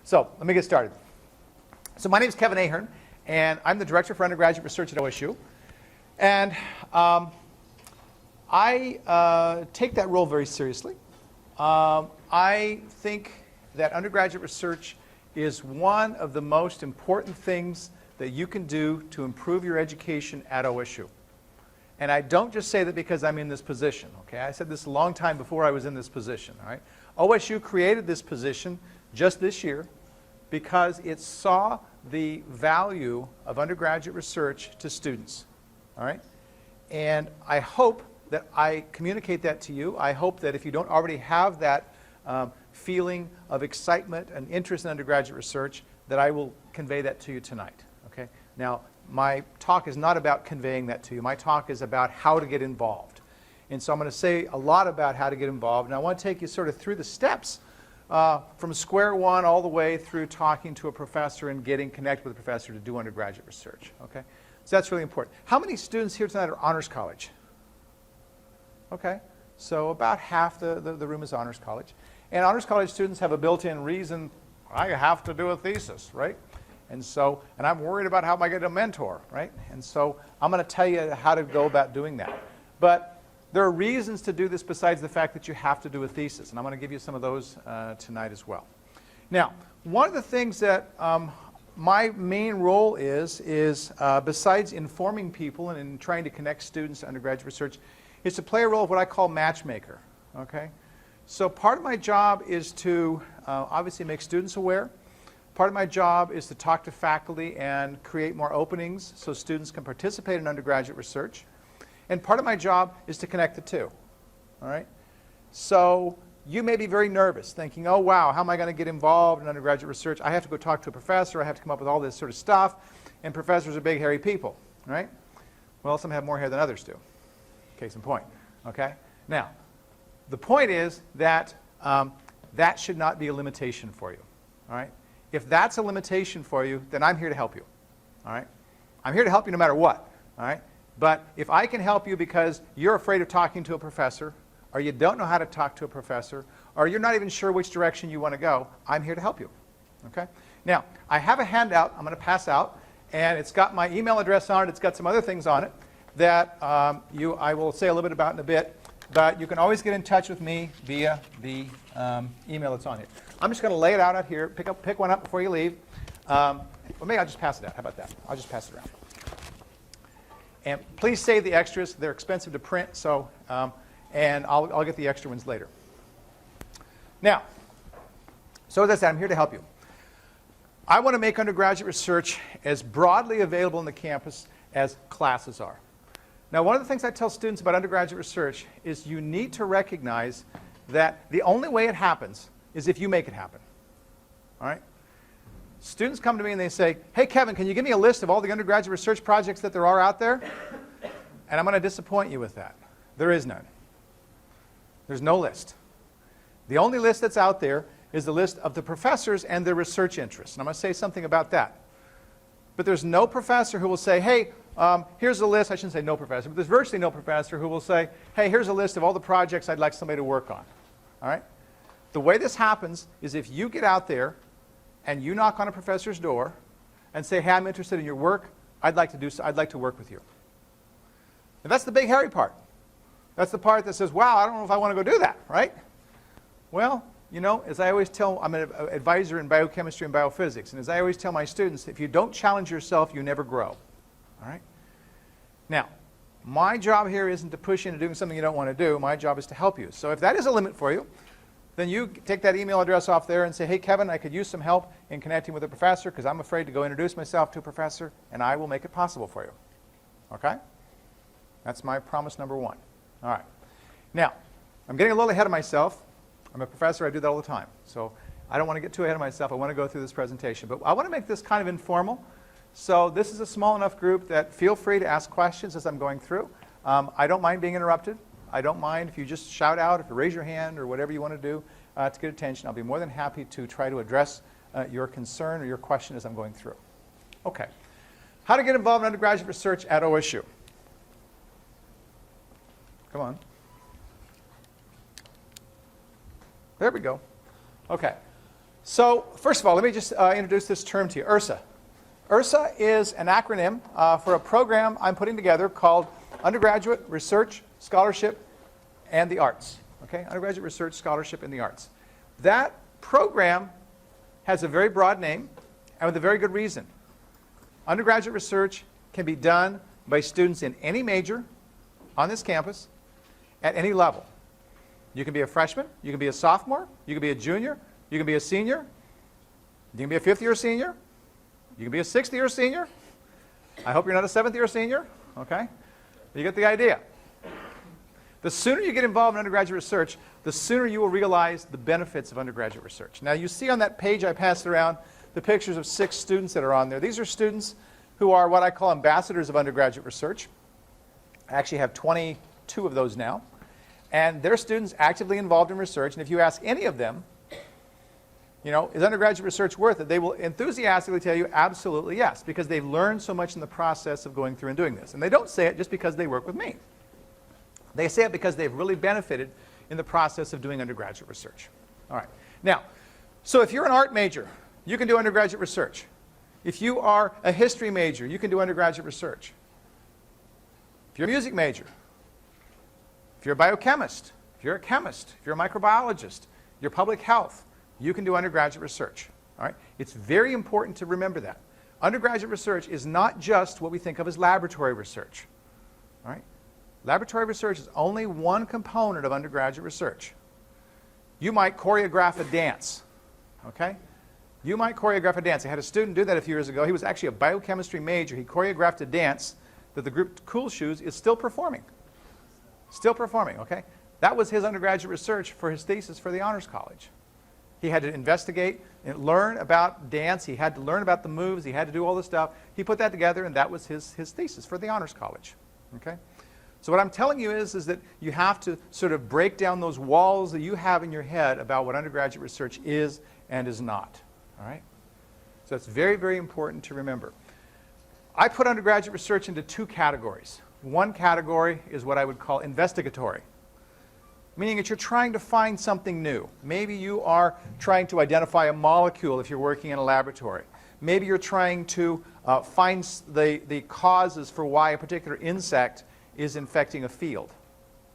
So let me get started. So my name is Kevin Ahern, and I'm the Director for Undergraduate Research at OSU. And I take that role very seriously. I think that undergraduate research is one of the most important things that you can do to improve your education at OSU. And I don't just say that because I'm in this position, okay? I said this a long time before I was in this position, all right? OSU created this position just this year because it saw the value of undergraduate research to students, all right? And I hope that I communicate that to you. I hope that if you don't already have that feeling of excitement and interest in undergraduate research, that I will convey that to you tonight, okay? Now, my talk is not about conveying that to you. My talk is about how to get involved. And so I'm going to say a lot about how to get involved. And I want to take you sort of through the steps from square one all the way through talking to a professor and getting connected with a professor to do undergraduate research, okay? So that's really important. How many students here tonight are honors college? Okay, so about half the room is honors college. And honors college students have a built-in reason, I have to do a thesis, right? And I'm worried about how am I going to mentor, right? And so I'm going to tell you how to go about doing that. But there are reasons to do this besides the fact that you have to do a thesis. And I'm going to give you some of those tonight as well. Now, one of the things that my main role is besides informing people and in trying to connect students to undergraduate research, is to play a role of what I call matchmaker, okay? So part of my job is to obviously make students aware. Part of my job is to talk to faculty and create more openings so students can participate in undergraduate research. And part of my job is to connect the two, all right? So you may be very nervous, thinking, oh, wow, how am I going to get involved in undergraduate research? I have to go talk to a professor. I have to come up with all this sort of stuff. And professors are big, hairy people, right? Well, some have more hair than others do. Case in point, okay? Now, the point is that that should not be a limitation for you, all right? If that's a limitation for you, then I'm here to help you, all right? I'm here to help you no matter what, all right? But if I can help you because you're afraid of talking to a professor, or you don't know how to talk to a professor, or you're not even sure which direction you want to go, I'm here to help you, okay? Now, I have a handout I'm going to pass out, and it's got my email address on it. It's got some other things on it that I will say a little bit about in a bit, but you can always get in touch with me via the email that's on here. I'm just going to lay it out here. Pick one up before you leave. Well, maybe I'll just pass it out. How about that? I'll just pass it around. And please save the extras. They're expensive to print, so and I'll get the extra ones later. Now, so as I said, I'm here to help you. I want to make undergraduate research as broadly available in the campus as classes are. Now, one of the things I tell students about undergraduate research is you need to recognize that the only way it happens is if you make it happen, all right? Students come to me and they say, hey, Kevin, can you give me a list of all the undergraduate research projects that there are out there? And I'm going to disappoint you with that. There is none. There's no list. The only list that's out there is the list of the professors and their research interests. And I'm going to say something about that. But there's no professor who will say, hey, here's a list. I shouldn't say no professor, but there's virtually no professor who will say, hey, here's a list of all the projects I'd like somebody to work on. All right? The way this happens is if you get out there and you knock on a professor's door and say, hey, I'm interested in your work. I'd like to work with you. And that's the big hairy part. That's the part that says, wow, I don't know if I want to go do that, right? Well, you know, as I always tell, I'm an advisor in biochemistry and biophysics, and as I always tell my students, if you don't challenge yourself, you never grow. All right? Now, my job here isn't to push you into doing something you don't want to do. My job is to help you. So if that is a limit for you, then you take that email address off there and say, hey, Kevin, I could use some help in connecting with a professor because I'm afraid to go introduce myself to a professor, and I will make it possible for you. Okay? That's my promise number one. All right. Now, I'm getting a little ahead of myself. I'm a professor. I do that all the time. So I don't want to get too ahead of myself. I want to go through this presentation. But I want to make this kind of informal. So this is a small enough group that feel free to ask questions as I'm going through. I don't mind being interrupted. I don't mind if you just shout out, if you raise your hand, or whatever you want to do to get attention. I'll be more than happy to try to address your concern or your question as I'm going through. Okay. How to get involved in undergraduate research at OSU. Come on. There we go. Okay. So first of all, let me just introduce this term to you, URSA. URSA is an acronym for a program I'm putting together called Undergraduate Research, Scholarship, and the Arts. Okay? Undergraduate Research, Scholarship, and the Arts. That program has a very broad name, and with a very good reason. Undergraduate research can be done by students in any major on this campus at any level. You can be a freshman, you can be a sophomore, you can be a junior, you can be a senior, you can be a fifth-year senior, you can be a sixth-year senior. I hope you're not a seventh-year senior, okay? You get the idea. The sooner you get involved in undergraduate research, the sooner you will realize the benefits of undergraduate research. Now, you see on that page I passed around the pictures of 6 students that are on there. These are students who are what I call ambassadors of undergraduate research. I actually have 22 of those now. And they're students actively involved in research. And if you ask any of them, you know, is undergraduate research worth it? They will enthusiastically tell you absolutely yes, because they've learned so much in the process of going through and doing this. And they don't say it just because they work with me. They say it because they've really benefited in the process of doing undergraduate research. All right. Now, so if you're an art major, you can do undergraduate research. If you are a history major, you can do undergraduate research. If you're a music major, if you're a biochemist, if you're a chemist, if you're a microbiologist, you're public health, you can do undergraduate research. All right? It's very important to remember that. Undergraduate research is not just what we think of as laboratory research. All right? Laboratory research is only one component of undergraduate research. You might choreograph a dance. Okay? You might choreograph a dance. I had a student do that a few years ago. He was actually a biochemistry major. He choreographed a dance that the group Cool Shoes is still performing. Still performing, okay? That was his undergraduate research for his thesis for the Honors College. He had to investigate and learn about dance. He had to learn about the moves. He had to do all this stuff. He put that together, and that was his thesis for the Honors College, okay? So what I'm telling you is that you have to sort of break down those walls that you have in your head about what undergraduate research is and is not, all right? So it's very, very important to remember. I put undergraduate research into 2 categories. One category is what I would call investigatory, meaning that you're trying to find something new. Maybe you are trying to identify a molecule if you're working in a laboratory. Maybe you're trying to find the causes for why a particular insect is infecting a field.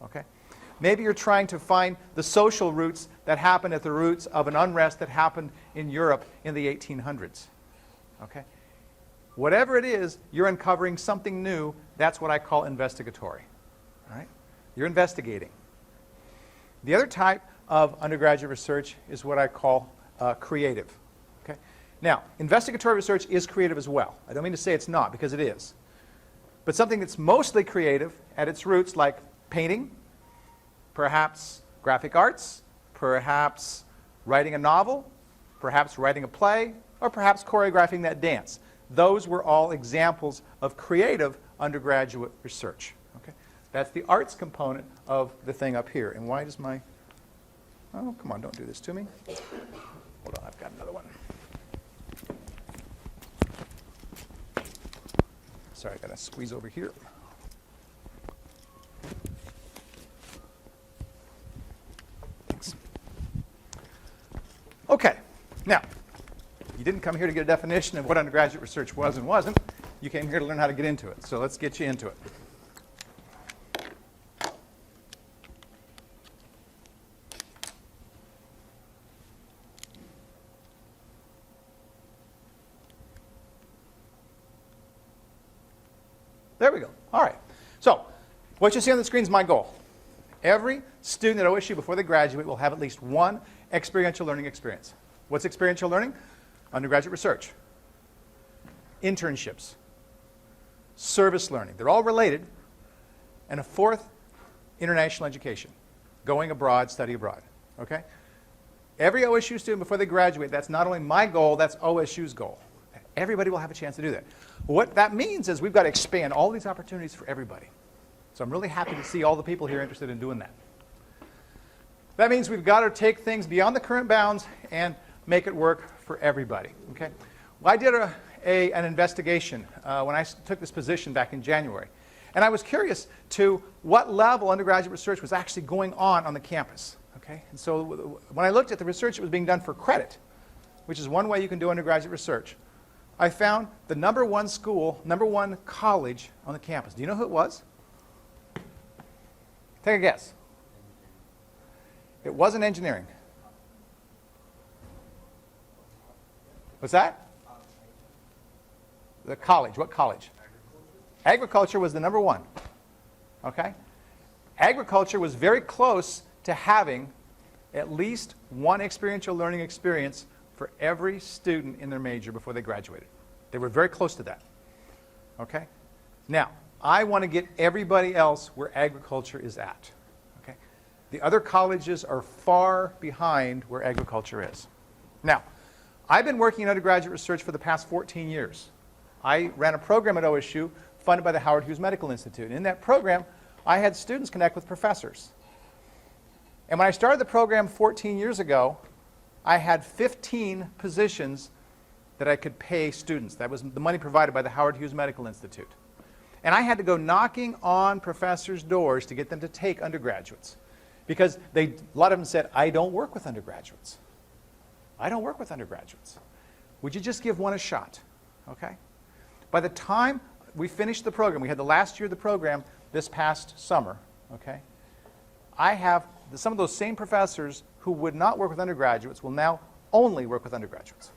Okay? Maybe you're trying to find the social roots that happened at the roots of an unrest that happened in Europe in the 1800s. Okay? Whatever it is, you're uncovering something new. That's what I call investigatory. All right? You're investigating. The other type of undergraduate research is what I call creative. Okay? Now, investigatory research is creative as well. I don't mean to say it's not, because it is. But something that's mostly creative at its roots, like painting, perhaps graphic arts, perhaps writing a novel, perhaps writing a play, or perhaps choreographing that dance. Those were all examples of creative undergraduate research. Okay? That's the arts component of the thing up here. And why does my... Oh, come on, don't do this to me. Hold on, I've got another one. Sorry, I've got to squeeze over here. Thanks. Okay, now, you didn't come here to get a definition of what undergraduate research was and wasn't. You came here to learn how to get into it. So let's get you into it. There we go. All right. So what you see on the screen is my goal. Every student at OSU before they graduate will have at least one experiential learning experience. What's experiential learning? Undergraduate research, internships, service learning. They're all related. And a 4th, international education, going abroad, study abroad. Okay? Every OSU student before they graduate, that's not only my goal, that's OSU's goal. Everybody will have a chance to do that. What that means is we've got to expand all these opportunities for everybody. So I'm really happy to see all the people here interested in doing that. That means we've got to take things beyond the current bounds and make it work for everybody. Okay? Well, I did an investigation when I took this position back in January. And I was curious to what level undergraduate research was actually going on the campus. Okay? And so when I looked at the research that was being done for credit, which is one way you can do undergraduate research, I found the number one school, number one college on the campus. Do you know who it was? Take a guess. It wasn't engineering. What's that? The college. What college? Agriculture was the number one. Okay? Agriculture was very close to having at least one experiential learning experience for every student in their major before they graduated. They were very close to that. Okay? Now, I want to get everybody else where agriculture is at. Okay? The other colleges are far behind where agriculture is. Now, I've been working in undergraduate research for the past 14 years. I ran a program at OSU funded by the Howard Hughes Medical Institute. And in that program, I had students connect with professors. And when I started the program 14 years ago, I had 15 positions that I could pay students. That was the money provided by the Howard Hughes Medical Institute. And I had to go knocking on professors' doors to get them to take undergraduates. Because a lot of them said, I don't work with undergraduates. I don't work with undergraduates. Would you just give one a shot? Okay? By the time we finished the program, we had the last year of the program this past summer, okay? I have some of those same professors who would not work with undergraduates will now only work with undergraduates.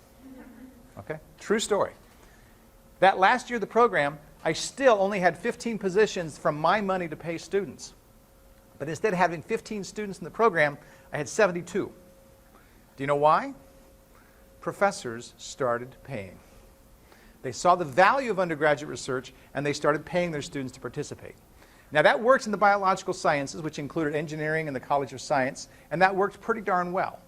Okay? True story. That last year of the program, I still only had 15 positions from my money to pay students. But instead of having 15 students in the program, I had 72. Do you know why? Professors started paying. They saw the value of undergraduate research, and they started paying their students to participate. Now, that works in the biological sciences, which included engineering and the College of Science, and that worked pretty darn well.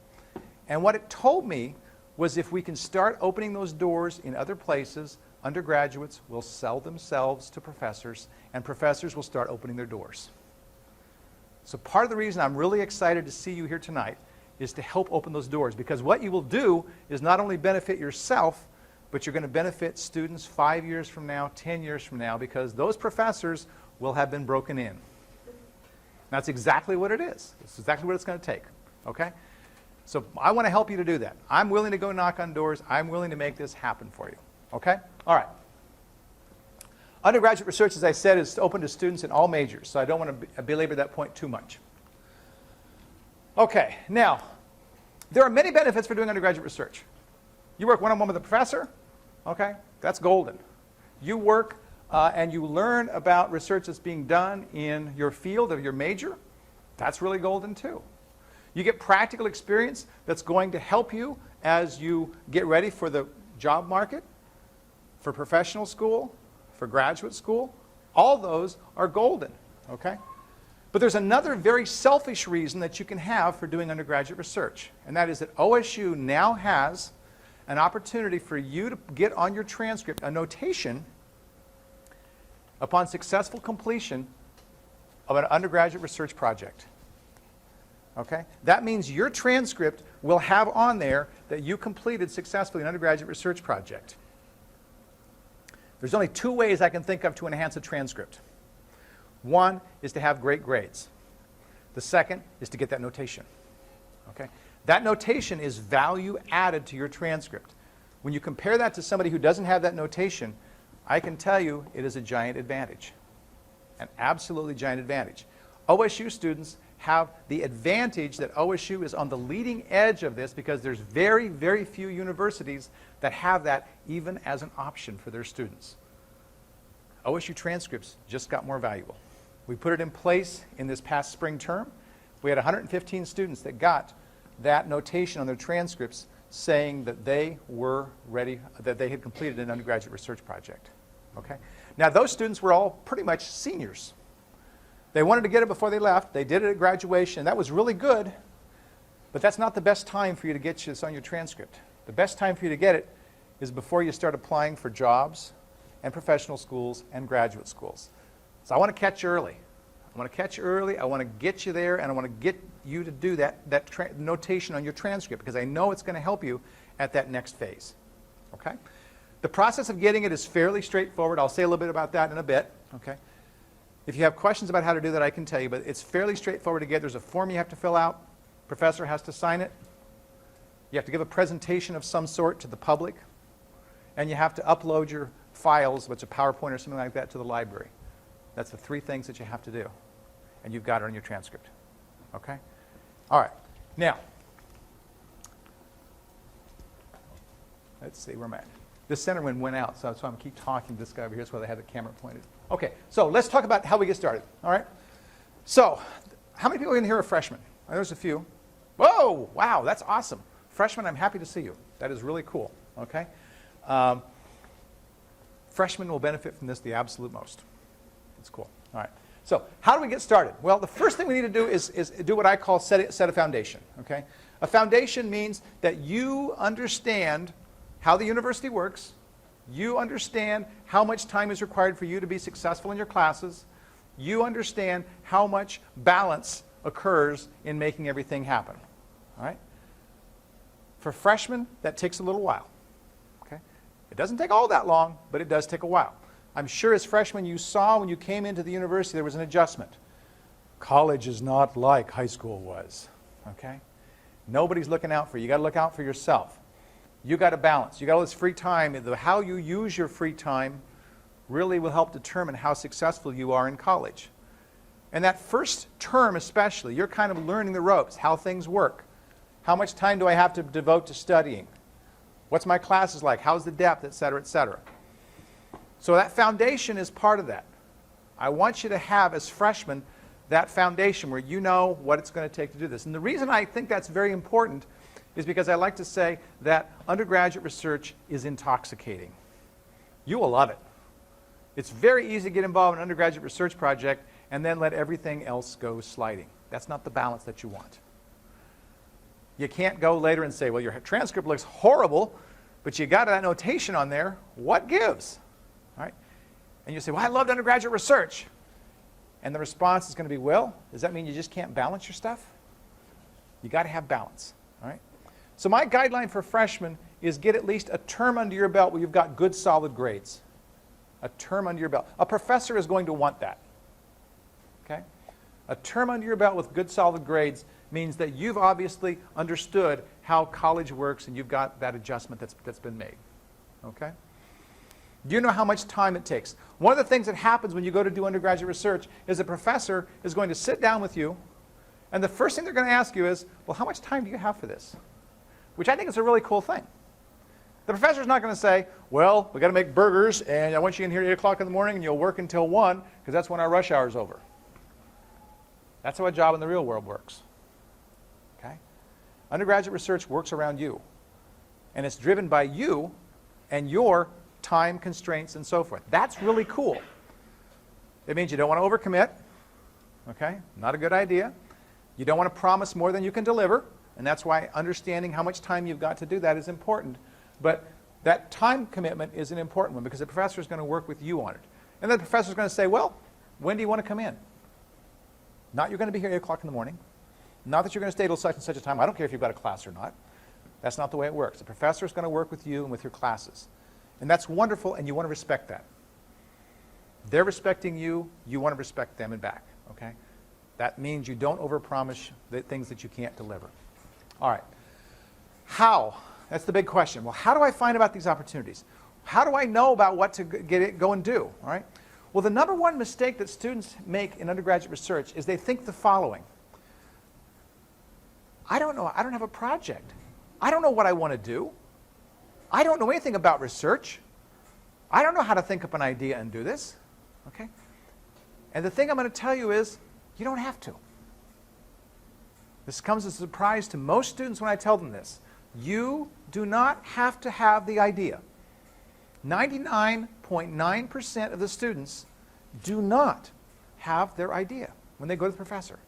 And what it told me was if we can start opening those doors in other places, undergraduates will sell themselves to professors, and professors will start opening their doors. So part of the reason I'm really excited to see you here tonight is to help open those doors, because what you will do is not only benefit yourself, but you're going to benefit students 5 years from now, 10 years from now, because those professors will have been broken in. That's exactly what it is. It's exactly what it's going to take. Okay? So I want to help you to do that. I'm willing to go knock on doors. I'm willing to make this happen for you. Okay? All right. Undergraduate research, as I said, is open to students in all majors, so I don't want to belabor that point too much. Okay, now, there are many benefits for doing undergraduate research. You work one-on-one with a professor, okay? That's golden. You work and you learn about research that's being done in your field of your major. That's really golden too. You get practical experience that's going to help you as you get ready for the job market, for professional school, for graduate school. All those are golden, okay? But there's another very selfish reason that you can have for doing undergraduate research, and that is that OSU now has an opportunity for you to get on your transcript a notation upon successful completion of an undergraduate research project. Okay? That means your transcript will have on there that you completed successfully an undergraduate research project. There's only two ways I can think of to enhance a transcript. One is to have great grades. The second is to get that notation. Okay? That notation is value added to your transcript. When you compare that to somebody who doesn't have that notation, I can tell you it is a giant advantage. An absolutely giant advantage. OSU students have the advantage that OSU is on the leading edge of this because there's very, very few universities that have that even as an option for their students. OSU transcripts just got more valuable. We put it in place in this past spring term. We had 115 students that got that notation on their transcripts saying that they were ready, that they had completed an undergraduate research project. Okay? Now those students were all pretty much seniors. They wanted to get it before they left. They did it at graduation. That was really good, but that's not the best time for you to get this on your transcript. The best time for you to get it is before you start applying for jobs and professional schools and graduate schools. So I want to catch you early. I want to catch you early. I want to get you there, and I want to get you to do that notation on your transcript because I know it's going to help you at that next phase. Okay? The process of getting it is fairly straightforward. I'll say a little bit about that in a bit. Okay? If you have questions about how to do that, I can tell you, but it's fairly straightforward to get. There's a form you have to fill out. Professor has to sign it. You have to give a presentation of some sort to the public, and you have to upload your files, which is a PowerPoint or something like that, to the library. That's the 3 things that you have to do. And you've got it on your transcript. Okay? All right. Now, let's see, where am I at? This center one went out, so I'm going to keep talking to this guy over here. That's why they have the camera pointed. Okay, so let's talk about how we get started. All right? So, how many people in here are freshmen? There's a few. Whoa, wow, that's awesome. Freshmen, I'm happy to see you. That is really cool. Okay? Freshmen will benefit from this the absolute most. That's cool. All right. So how do we get started? Well, the first thing we need to do is do what I call set a foundation. Okay? A foundation means that you understand how the university works. You understand how much time is required for you to be successful in your classes. You understand how much balance occurs in making everything happen. All right? For freshmen, that takes a little while. Okay? It doesn't take all that long, but it does take a while. I'm sure as freshmen you saw when you came into the university there was an adjustment. College is not like high school was. Okay? Nobody's looking out for you. You've got to look out for yourself. You've got to balance. You've got all this free time. How you use your free time really will help determine how successful you are in college. And that first term especially, you're kind of learning the ropes, how things work. How much time do I have to devote to studying? What's my classes like? How's the depth, et cetera, et cetera. So that foundation is part of that. I want you to have, as freshmen, that foundation where you know what it's going to take to do this. And the reason I think that's very important is because I like to say that undergraduate research is intoxicating. You will love it. It's very easy to get involved in an undergraduate research project and then let everything else go sliding. That's not the balance that you want. You can't go later and say, well, your transcript looks horrible, but you got that notation on there. What gives? All right? And you say, well, I loved undergraduate research. And the response is going to be, well, does that mean you just can't balance your stuff? You got to have balance. All right? So my guideline for freshmen is get at least a term under your belt where you've got good, solid grades. A term under your belt. A professor is going to want that. Okay? A term under your belt with good, solid grades means that you've obviously understood how college works and you've got that adjustment that's been made. Okay? Do you know how much time it takes? One of the things that happens when you go to do undergraduate research is a professor is going to sit down with you, and the first thing they're going to ask you is, well, how much time do you have for this? Which I think is a really cool thing. The professor's not going to say, well, we've got to make burgers, and I want you in here at 8 o'clock in the morning, and you'll work until 1, because that's when our rush hour is over. That's how a job in the real world works. Okay? Undergraduate research works around you, and it's driven by you and your time constraints and so forth. That's really cool. It means you don't want to overcommit. Okay? Not a good idea. You don't want to promise more than you can deliver, and that's why understanding how much time you've got to do that is important. But that time commitment is an important one because the professor is going to work with you on it. And then the professor is going to say, well, when do you want to come in? Not you're going to be here at 8 o'clock in the morning. Not that you're going to stay till such and such a time. I don't care if you've got a class or not. That's not the way it works. The professor is going to work with you and with your classes. And that's wonderful, and you want to respect that. They're respecting you. You want to respect them and back. Okay? That means you don't overpromise the things that you can't deliver. All right. How? That's the big question. Well, how do I find about these opportunities? How do I know about what to go and do? All right? Well, the number one mistake that students make in undergraduate research is they think the following. I don't know. I don't have a project. I don't know what I want to do. I don't know anything about research. I don't know how to think up an idea and do this. Okay? And the thing I'm going to tell you is, you don't have to. This comes as a surprise to most students when I tell them this. You do not have to have the idea. 99.9% of the students do not have their idea when they go to the professor.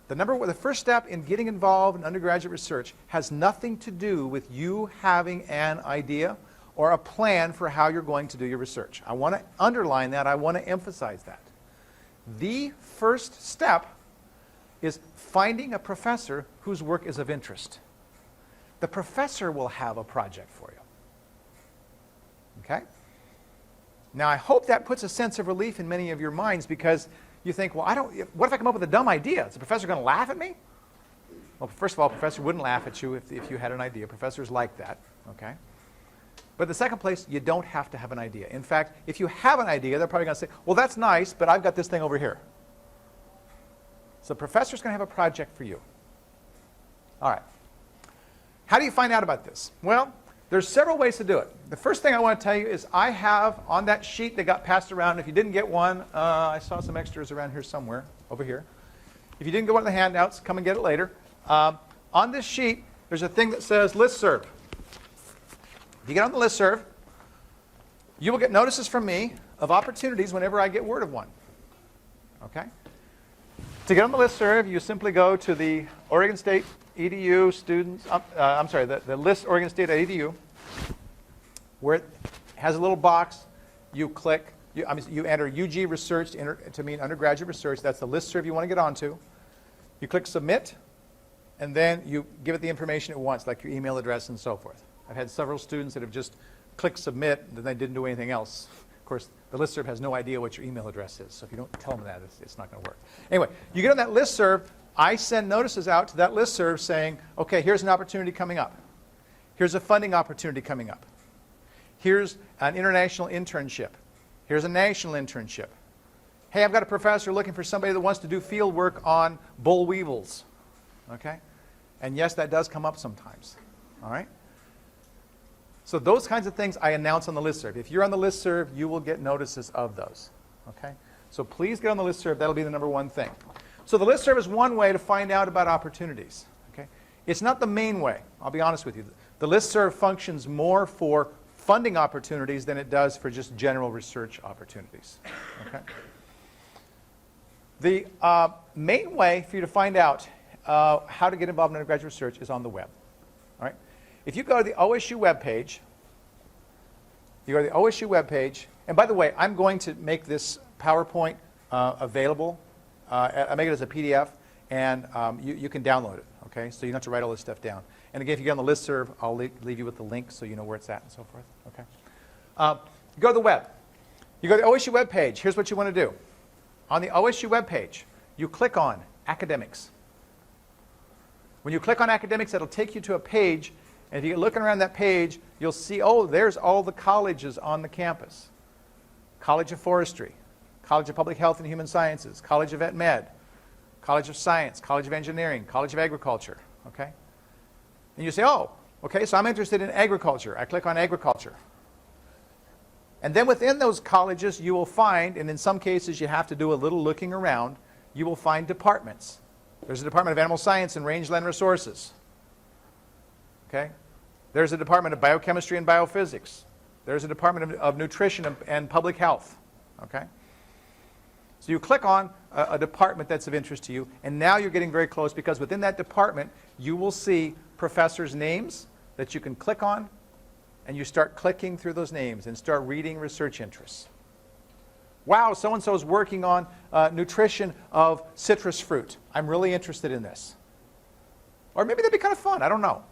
The first step in getting involved in undergraduate research has nothing to do with you having an idea or a plan for how you're going to do your research. I want to underline that. I want to emphasize that. The first step is finding a professor whose work is of interest. The professor will have a project for you. Okay? Now, I hope that puts a sense of relief in many of your minds because you think, well, what if I come up with a dumb idea? Is the professor going to laugh at me? Well, first of all, professor wouldn't laugh at you if you had an idea. Professors like that, okay? But the second place, you don't have to have an idea. In fact, if you have an idea, they're probably going to say, well, that's nice, but I've got this thing over here. So the professor's going to have a project for you. All right. How do you find out about this? Well, there's several ways to do it. The first thing I want to tell you is I have on that sheet that got passed around, if you didn't get one, I saw some extras around here somewhere, over here. If you didn't get one of the handouts, come and get it later. On this sheet, there's a thing that says listserv. If you get on the listserv, you will get notices from me of opportunities whenever I get word of one. Okay? To get on the listserv, you simply go to the Oregon State EDU students, the list Oregon State.edu, where it has a little box. You click, you enter UG research to mean undergraduate research. That's the listserv you want to get onto. You click submit, and then you give it the information it wants, like your email address and so forth. I've had several students that have just clicked submit, and then they didn't do anything else. Of course, the listserv has no idea what your email address is, so if you don't tell them that, it's not going to work. Anyway, you get on that listserv. I send notices out to that listserv saying, okay, here's an opportunity coming up. Here's a funding opportunity coming up. Here's an international internship. Here's a national internship. Hey, I've got a professor looking for somebody that wants to do field work on boll weevils. Okay? And yes, that does come up sometimes. All right? So those kinds of things I announce on the listserv. If you're on the listserv, you will get notices of those. Okay? So please get on the listserv. That'll be the number one thing. So the listserv is one way to find out about opportunities. Okay? It's not the main way. I'll be honest with you. The listserv functions more for funding opportunities than it does for just general research opportunities. Okay? The main way for you to find out how to get involved in undergraduate research is on the web. All right? If you go to the OSU webpage, and by the way, I'm going to make this PowerPoint available. I make it as a PDF, and you can download it, okay? So you don't have to write all this stuff down. And again, if you get on the listserv, I'll leave you with the link so you know where it's at and so forth, okay? You go to the web. You go to the OSU webpage. Here's what you want to do. On the OSU webpage, you click on Academics. When you click on Academics, it'll take you to a page, and if you get looking around that page, you'll see, oh, there's all the colleges on the campus. College of Forestry, College of Public Health and Human Sciences, College of Vet Med, College of Science, College of Engineering, College of Agriculture, okay? And you say, oh, okay, so I'm interested in agriculture. I click on agriculture. And then within those colleges, you will find, and in some cases you have to do a little looking around, you will find departments. There's a Department of Animal Science and Rangeland Resources. Okay? There's a Department of Biochemistry and Biophysics. There's a Department of Nutrition and Public Health. Okay? So you click on a department that's of interest to you, and now you're getting very close because within that department, you will see professors' names that you can click on, and you start clicking through those names and start reading research interests. Wow, so-and-so is working on nutrition of citrus fruit. I'm really interested in this. Or maybe that'd be kind of fun. I don't know.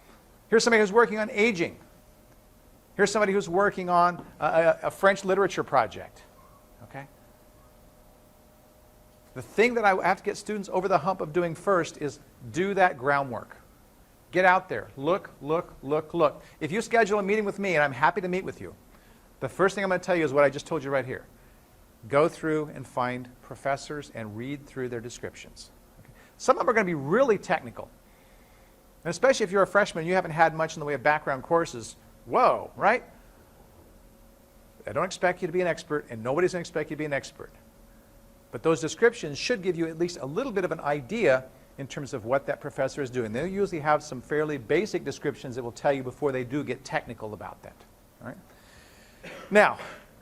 Here's somebody who's working on aging. Here's somebody who's working on a French literature project. Okay? The thing that I have to get students over the hump of doing first is do that groundwork. Get out there. Look, look, look, look. If you schedule a meeting with me, and I'm happy to meet with you, the first thing I'm going to tell you is what I just told you right here. Go through and find professors and read through their descriptions. Okay? Some of them are going to be really technical. And especially if you're a freshman and you haven't had much in the way of background courses, whoa, right? I don't expect you to be an expert, and nobody's going to expect you to be an expert. But those descriptions should give you at least a little bit of an idea in terms of what that professor is doing. They'll usually have some fairly basic descriptions that will tell you before they do get technical about that. All right? Now,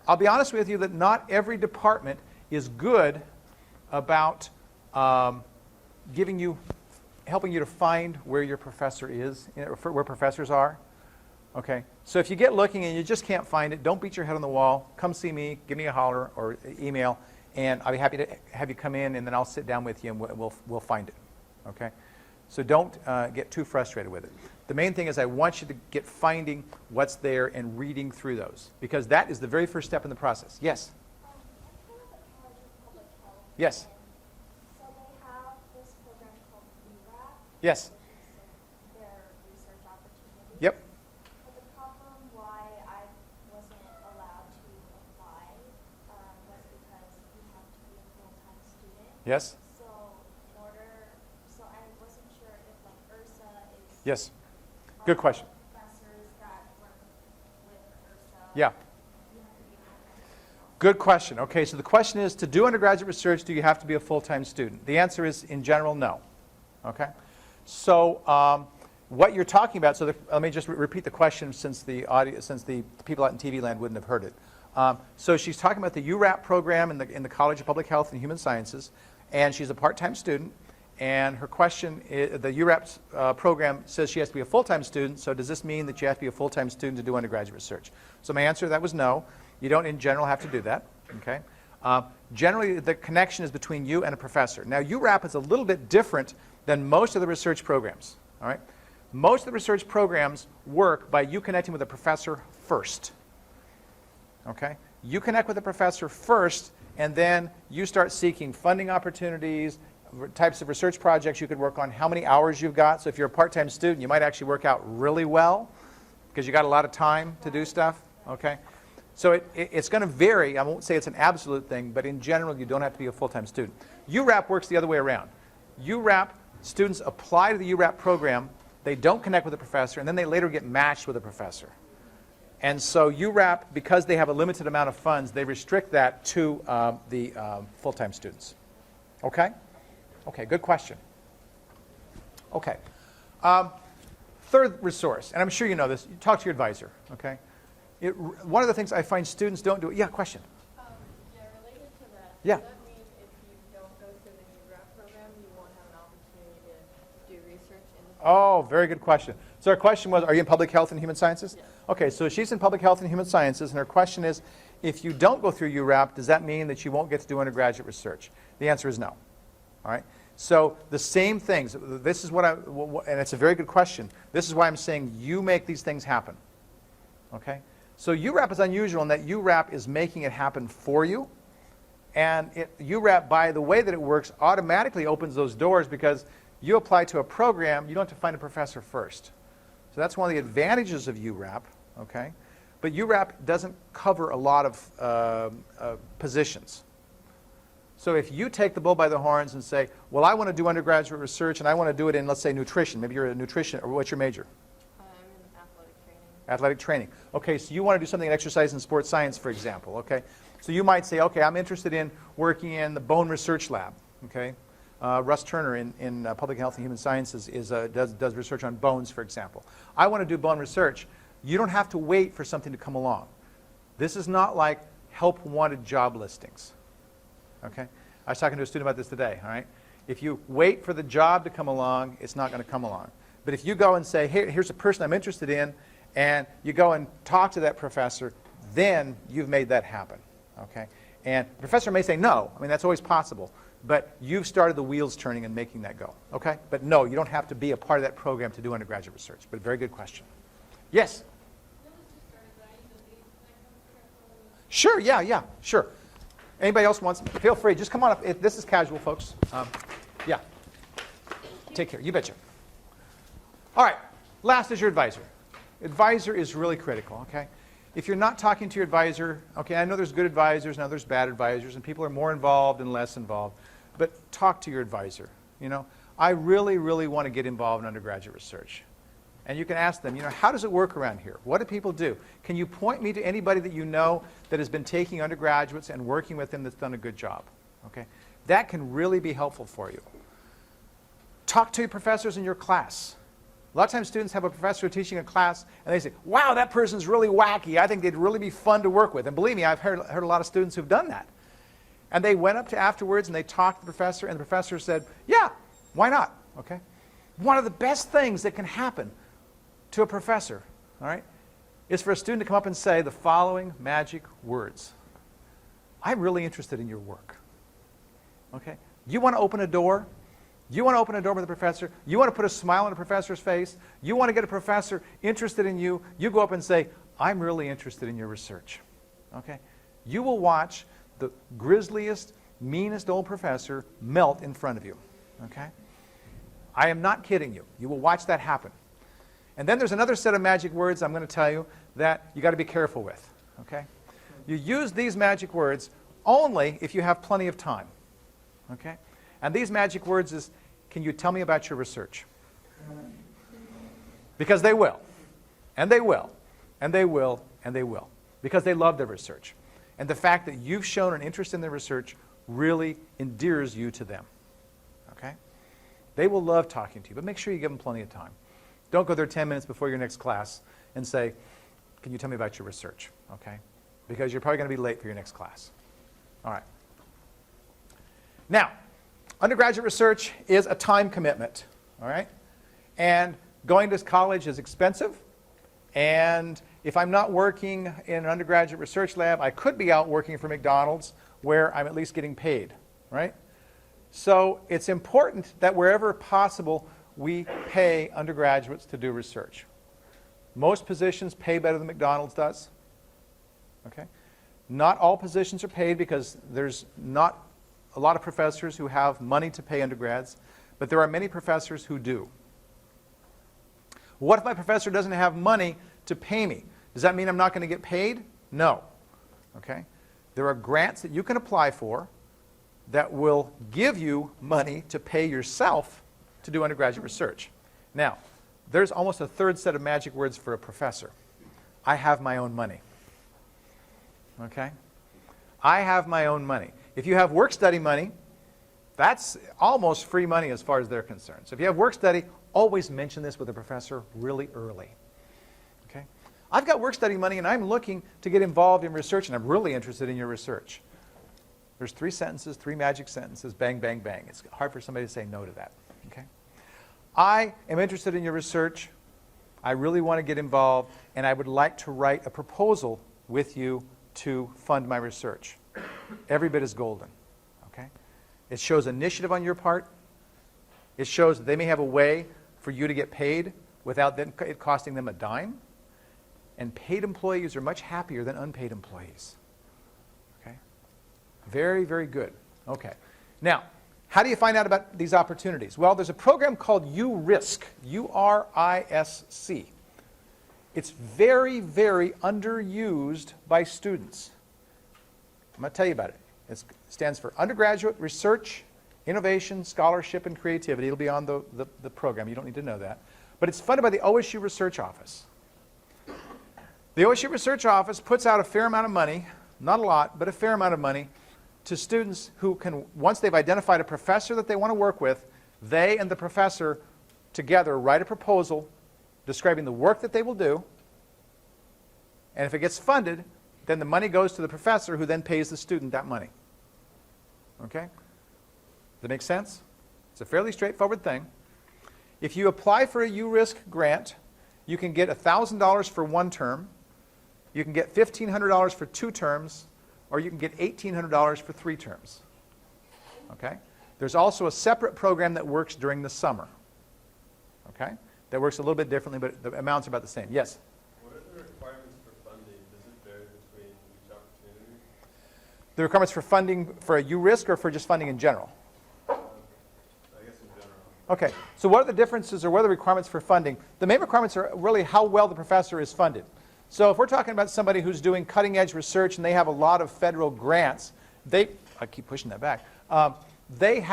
I'll be honest with you that not every department is good about helping you to find where your professor is, where professors are. Okay? So if you get looking and you just can't find it, don't beat your head on the wall. Come see me, give me a holler or email, and I'll be happy to have you come in, and then I'll sit down with you and we'll find it. Okay? So don't get too frustrated with it. The main thing is I want you to get finding what's there and reading through those, because that is the very first step in the process. Yes? Yes? So they have this program called URSA. Yes? Yes? So, so I wasn't sure if like URSA is Yes. Good question. professors that work with URSA. Yeah. You have to be full-time. Good question. Okay, so the question is, to do undergraduate research, do you have to be a full-time student? The answer is, in general, no. Okay? So what you're talking about, so let me just repeat the question since the people out in TV land wouldn't have heard it. So she's talking about the URAP program in the College of Public Health and Human Sciences, and she's a part-time student, and her question is, the URAP program says she has to be a full-time student, so does this mean that you have to be a full-time student to do undergraduate research? So my answer to that was no. You don't, in general, have to do that. Okay? Generally, the connection is between you and a professor. Now, URAP is a little bit different than most of the research programs. All right? Most of the research programs work by you connecting with a professor first. Okay? You connect with a professor first, and then you start seeking funding opportunities, types of research projects you could work on, how many hours you've got. So if you're a part-time student, you might actually work out really well because you got a lot of time to do stuff. Okay? So it's going to vary. I won't say it's an absolute thing, but in general, you don't have to be a full-time student. URAP works the other way around. URAP, students apply to the URAP program, they don't connect with a professor, and then they later get matched with a professor. And so URAP, because they have a limited amount of funds, they restrict that to the full-time students. Okay? Okay, good question. Okay. Third resource, and I'm sure you know this, talk to your advisor. Okay? One of the things I find students don't do, yeah, question. Yeah, related to that, Yeah. does that mean if you don't go through the URAP program, you won't have an opportunity to do research in the Oh, very good question. So our question was, are you in public health and human sciences? Yes. Okay, so she's in public health and human sciences, and her question is, if you don't go through URAP, does that mean that you won't get to do undergraduate research? The answer is no. All right? So the same things, this is and it's a very good question. This is why I'm saying you make these things happen. Okay? So URAP is unusual in that URAP is making it happen for you. And URAP, by the way that it works, automatically opens those doors because you apply to a program, you don't have to find a professor first. So that's one of the advantages of URAP. Okay? But URAP doesn't cover a lot of positions. So if you take the bull by the horns and say, well, I want to do undergraduate research and I want to do it in, let's say, nutrition. Maybe you're a nutrition, or what's your major? I'm in athletic training. Athletic training. Okay, so you want to do something in exercise and sports science, for example. Okay, so you might say, okay, I'm interested in working in the bone research lab. Okay, Russ Turner in Public Health and Human Sciences does research on bones, for example. I want to do bone research. You don't have to wait for something to come along. This is not like help wanted job listings. Okay, I was talking to a student about this today. All right, if you wait for the job to come along, it's not going to come along. But if you go and say, hey, here's a person I'm interested in, and you go and talk to that professor, then you've made that happen. Okay, and the professor may say no. I mean, that's always possible. But you've started the wheels turning and making that go. Okay, but no, you don't have to be a part of that program to do undergraduate research. But very good question. Yes. Sure. Yeah. Sure. Anybody else wants? Feel free. Just come on up. This is casual, folks. Yeah. Take care. You betcha. All right. Last is your advisor. Advisor is really critical. Okay. If you're not talking to your advisor, okay, I know there's good advisors, now there's bad advisors, and people are more involved and less involved. But talk to your advisor. You know, I really, really want to get involved in undergraduate research. And you can ask them, you know, how does it work around here? What do people do? Can you point me to anybody that you know that has been taking undergraduates and working with them that's done a good job? Okay? That can really be helpful for you. Talk to your professors in your class. A lot of times students have a professor teaching a class and they say, wow, that person's really wacky. I think they'd really be fun to work with. And believe me, I've heard a lot of students who've done that. And they went up to afterwards and they talked to the professor, and the professor said, yeah, why not? Okay? One of the best things that can happen to a professor, all right, is for a student to come up and say the following magic words. I'm really interested in your work. Okay? You want to open a door? You want to open a door with a professor? You want to put a smile on a professor's face? You want to get a professor interested in you? You go up and say, I'm really interested in your research. Okay? You will watch the grisliest, meanest old professor melt in front of you. Okay? I am not kidding you. You will watch that happen. And then there's another set of magic words I'm going to tell you that you got to be careful with. Okay? You use these magic words only if you have plenty of time. Okay? And these magic words is, can you tell me about your research? Because they will, and they will, and they will, and they will, because they love their research. And the fact that you've shown an interest in their research really endears you to them. Okay? They will love talking to you, but make sure you give them plenty of time. Don't go there 10 minutes before your next class and say, can you tell me about your research? Okay? Because you're probably going to be late for your next class. All right. Now, undergraduate research is a time commitment. All right? And going to college is expensive. And if I'm not working in an undergraduate research lab, I could be out working for McDonald's where I'm at least getting paid, right? So it's important that wherever possible, we pay undergraduates to do research. Most positions pay better than McDonald's does. Okay? Not all positions are paid because there's not a lot of professors who have money to pay undergrads, but there are many professors who do. What if my professor doesn't have money to pay me? Does that mean I'm not going to get paid? No. Okay? There are grants that you can apply for that will give you money to pay yourself to do undergraduate research. Now, there's almost a third set of magic words for a professor. I have my own money. Okay? I have my own money. If you have work-study money, that's almost free money as far as they're concerned. So if you have work-study, always mention this with a professor really early. Okay? I've got work-study money and I'm looking to get involved in research and I'm really interested in your research. There's 3 sentences, 3 magic sentences, bang, bang, bang. It's hard for somebody to say no to that. Okay? I am interested in your research. I really want to get involved and I would like to write a proposal with you to fund my research. Every bit is golden. Okay? It shows initiative on your part. It shows that they may have a way for you to get paid without it costing them a dime. And paid employees are much happier than unpaid employees. Okay? Very, very good. Okay. Now, how do you find out about these opportunities? Well, there's a program called URSC, U-R-I-S-C. It's very, very underused by students. I'm going to tell you about it. It stands for Undergraduate Research, Innovation, Scholarship, and Creativity. It'll be on the program. You don't need to know that. But it's funded by the OSU Research Office. The OSU Research Office puts out a fair amount of money, not a lot, but a fair amount of money, to students who can, once they've identified a professor that they want to work with, they and the professor together write a proposal describing the work that they will do. And if it gets funded, then the money goes to the professor who then pays the student that money. Okay? Does that make sense? It's a fairly straightforward thing. If you apply for a URSC grant, you can get $1,000 for 1 term, you can get $1,500 for 2 terms, or you can get $1,800 for 3 terms. Okay? There's also a separate program that works during the summer. Okay? That works a little bit differently, but the amounts are about the same. Yes? What are the requirements for funding? Does it vary between each opportunity? The requirements for funding for a URSC or for just funding in general? I guess in general. Okay, so what are the differences or what are the requirements for funding? The main requirements are really how well the professor is funded. So if we're talking about somebody who's doing cutting-edge research and they have a lot of federal grants, I keep pushing that back, they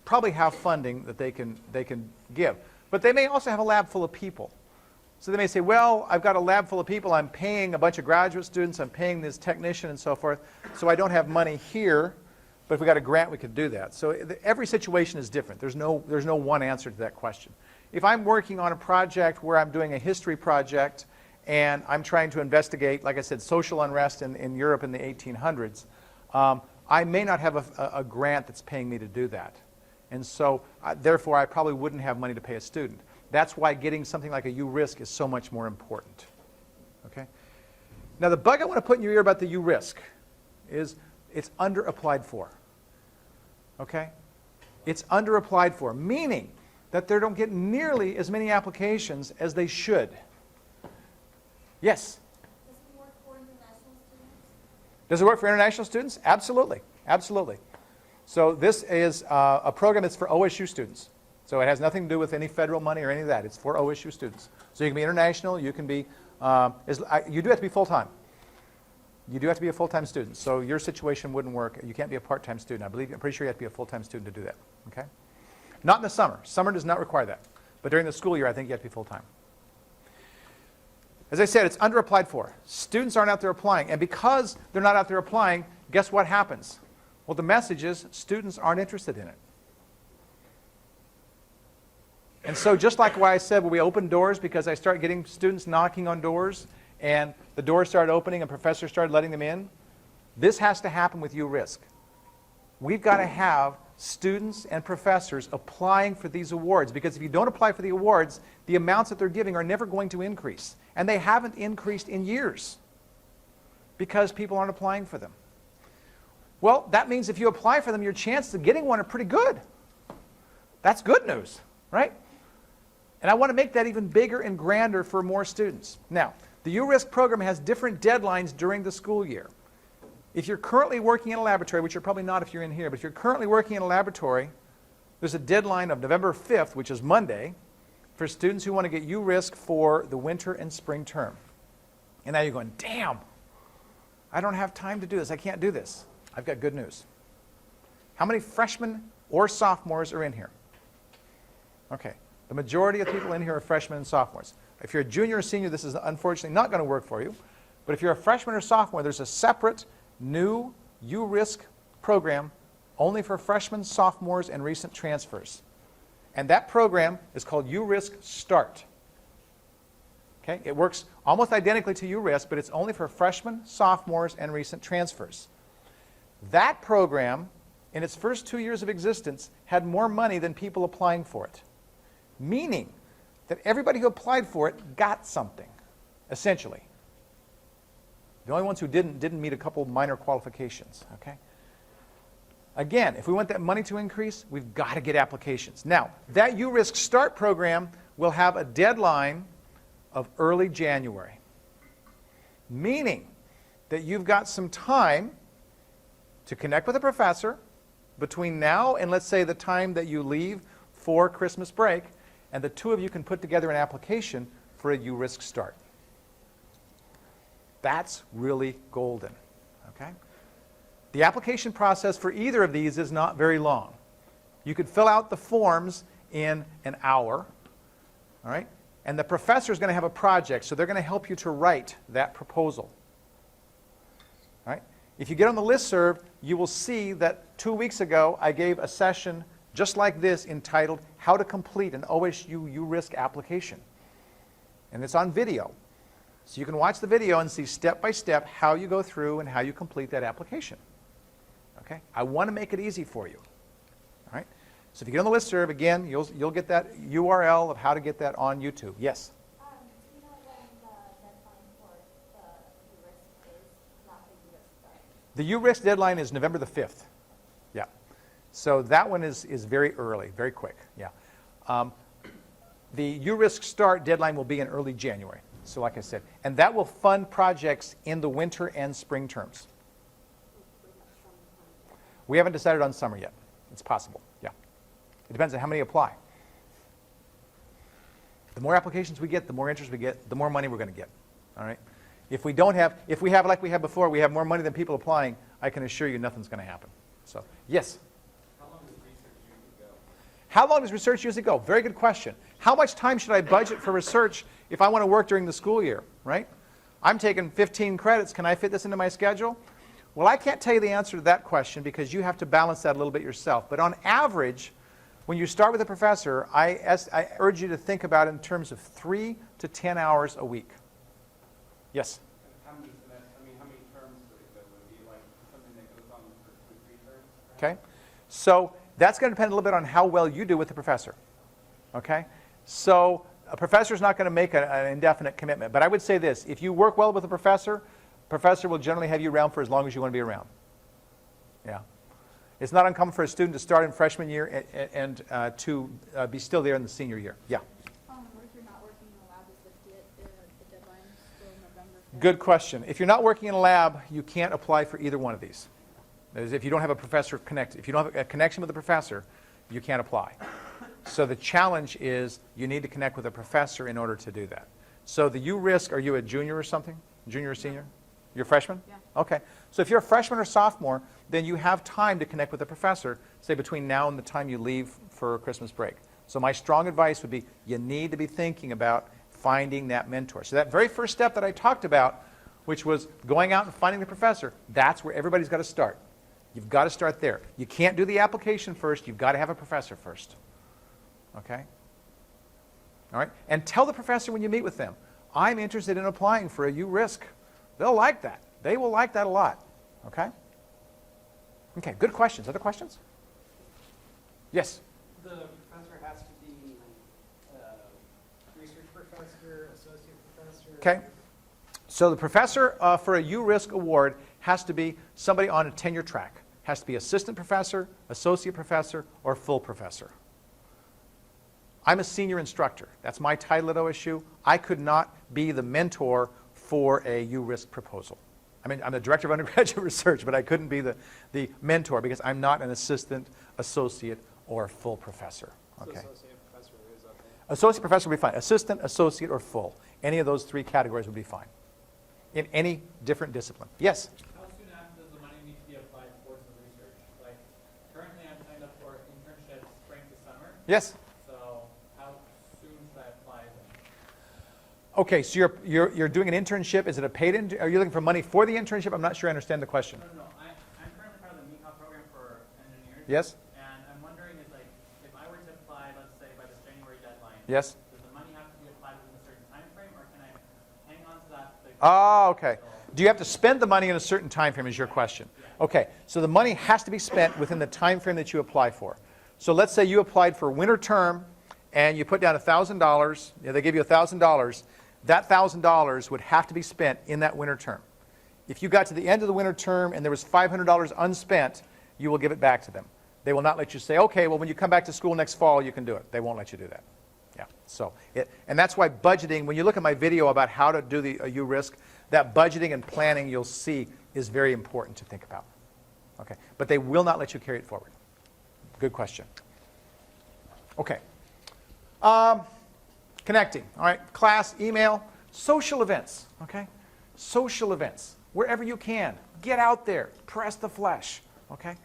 probably have funding that they can give. But they may also have a lab full of people. So they may say, well, I've got a lab full of people, I'm paying a bunch of graduate students, I'm paying this technician and so forth, so I don't have money here, but if we got a grant, we could do that. So every situation is different. There's no one answer to that question. If I'm working on a project where I'm doing a history project and I'm trying to investigate, like I said, social unrest in Europe in the 1800s, I may not have a grant that's paying me to do that. And so, therefore, I probably wouldn't have money to pay a student. That's why getting something like a URSC is so much more important. Okay? Now, the bug I want to put in your ear about the URSC is it's underapplied for. Okay? It's underapplied for, meaning that they don't get nearly as many applications as they should. Yes? Does it work for international students? Does it work for international students? Absolutely. Absolutely. So this is a program that's for OSU students. So it has nothing to do with any federal money or any of that. It's for OSU students. So you can be international. You can be, you do have to be full-time. You do have to be a full-time student, so your situation wouldn't work. You can't be a part-time student. I'm pretty sure you have to be a full-time student to do that, okay? Not in the summer. Summer does not require that. But during the school year, I think you have to be full-time. As I said, it's under-applied for. Students aren't out there applying. And because they're not out there applying, guess what happens? Well, the message is students aren't interested in it. And so just like why I said, well, we opened doors because I started getting students knocking on doors, and the doors started opening and professors started letting them in, this has to happen with URSA. We've got to have students and professors applying for these awards, because if you don't apply for the awards, the amounts that they're giving are never going to increase. And they haven't increased in years because people aren't applying for them. Well, that means if you apply for them, your chances of getting one are pretty good. That's good news, right? And I want to make that even bigger and grander for more students. Now, the URSA program has different deadlines during the school year. If you're currently working in a laboratory, which you're probably not if you're in here, but if you're currently working in a laboratory, there's a deadline of November 5th, which is Monday, for students who want to get URSA for the winter and spring term. And now you're going, damn, I don't have time to do this. I can't do this. I've got good news. How many freshmen or sophomores are in here? Okay. The majority of people in here are freshmen and sophomores. If you're a junior or senior, this is unfortunately not going to work for you. But if you're a freshman or sophomore, there's a separate new URSA program only for freshmen, sophomores, and recent transfers. And that program is called URSA Start. Okay? It works almost identically to URSA, but it's only for freshmen, sophomores, and recent transfers. That program, in its first 2 years of existence, had more money than people applying for it. Meaning that everybody who applied for it got something, essentially. The only ones who didn't meet a couple minor qualifications, okay? Again, if we want that money to increase, we've got to get applications. Now, that URSA Start program will have a deadline of early January, meaning that you've got some time to connect with a professor between now and, let's say, the time that you leave for Christmas break, and the two of you can put together an application for a URSA Start. That's really golden, okay? The application process for either of these is not very long. You could fill out the forms in an hour, all right? And the professor is going to have a project, so they're going to help you to write that proposal, all right? If you get on the listserv, you will see that 2 weeks ago I gave a session just like this entitled How to Complete an OSU URSA Application. And it's on video. So you can watch the video and see step by step how you go through and how you complete that application. Okay? I want to make it easy for you. All right? So if you get on the listserv, again, you'll get that URL of how to get that on YouTube. Yes? Do you know when the deadline for the URSA is, not the URSA Start? The URSA deadline is November the 5th. Yeah. So that one is very early, very quick. Yeah. The URSA Start deadline will be in early January. So like I said, and that will fund projects in the winter and spring terms. We haven't decided on summer yet. It's possible, yeah. It depends on how many apply. The more applications we get, the more interest we get, the more money we're going to get, all right? If we have like we had before, we have more money than people applying, I can assure you nothing's going to happen. So, yes? How long does research usually go? How long does research usually go? Very good question. How much time should I budget for research if I want to work during the school year, right? I'm taking 15 credits. Can I fit this into my schedule? Well, I can't tell you the answer to that question because you have to balance that a little bit yourself. But on average, when you start with a professor, I urge you to think about it in terms of 3 to 10 hours a week. Yes? How many terms would it go? Would it be like something that goes on for 2 or 3 terms? Okay. So that's going to depend a little bit on how well you do with the professor. Okay? So a professor is not going to make an indefinite commitment. But I would say this. If you work well with a professor will generally have you around for as long as you want to be around. Yeah. It's not uncommon for a student to start in freshman year and to be still there in the senior year. Yeah. If you're not working in the lab, is the deadline still November 5th? Good question. If you're not working in a lab, you can't apply for either one of these. That is, if you don't have a professor connected, if you don't have a connection with a professor, you can't apply. So the challenge is you need to connect with a professor in order to do that. So the URSA, are you a junior or something? Junior or senior? You're a freshman? Yeah. Okay. So if you're a freshman or sophomore, then you have time to connect with the professor, say between now and the time you leave for Christmas break. So my strong advice would be you need to be thinking about finding that mentor. So that very first step that I talked about, which was going out and finding the professor, that's where everybody's got to start. You've got to start there. You can't do the application first. You've got to have a professor first. Okay? All right? And tell the professor when you meet with them, I'm interested in applying for a URSA. They'll like that. They will like that a lot. Okay? Okay, good questions. Other questions? Yes? The professor has to be research professor, associate professor. Okay. So the professor for a URSA award has to be somebody on a tenure track. Has to be assistant professor, associate professor, or full professor. I'm a senior instructor. That's my title at OSU. I could not be the mentor for a URSA proposal. I mean, I'm the director of undergraduate research, but I couldn't be the mentor because I'm not an assistant, associate, or full professor. Okay. So associate professor is okay. Associate professor would be fine. Assistant, associate, or full. Any of those three categories would be fine. In any different discipline. Yes? How soon after does the money need to be applied towards the research? Like, currently I'm signed up for internships spring to summer. Yes? So how soon should I apply them? Okay, so you're doing an internship. Is it a paid internship? Are you looking for money for the internship? I'm not sure I understand the question. No. I'm currently part of the MECA program for engineers. Yes? And I'm wondering is like, if I were to apply, let's say by this January deadline. Yes? Does the money have to be applied within a certain time frame, or can I hang on to that? Oh, okay. Do you have to spend the money in a certain time frame is your question. Okay, so the money has to be spent within the time frame that you apply for. So let's say you applied for winter term and you put down $1,000. They give you $1,000. That $1,000 would have to be spent in that winter term. If you got to the end of the winter term and there was $500 unspent, you will give it back to them. They will not let you say, okay, well, when you come back to school next fall, you can do it. They won't let you do that. Yeah, so and that's why budgeting, when you look at my video about how to do the URSA, that budgeting and planning you'll see is very important to think about. Okay, but they will not let you carry it forward. Good question. Okay. Connecting, all right, class, email, social events, okay? Social events, wherever you can. Get out there, press the flesh, okay?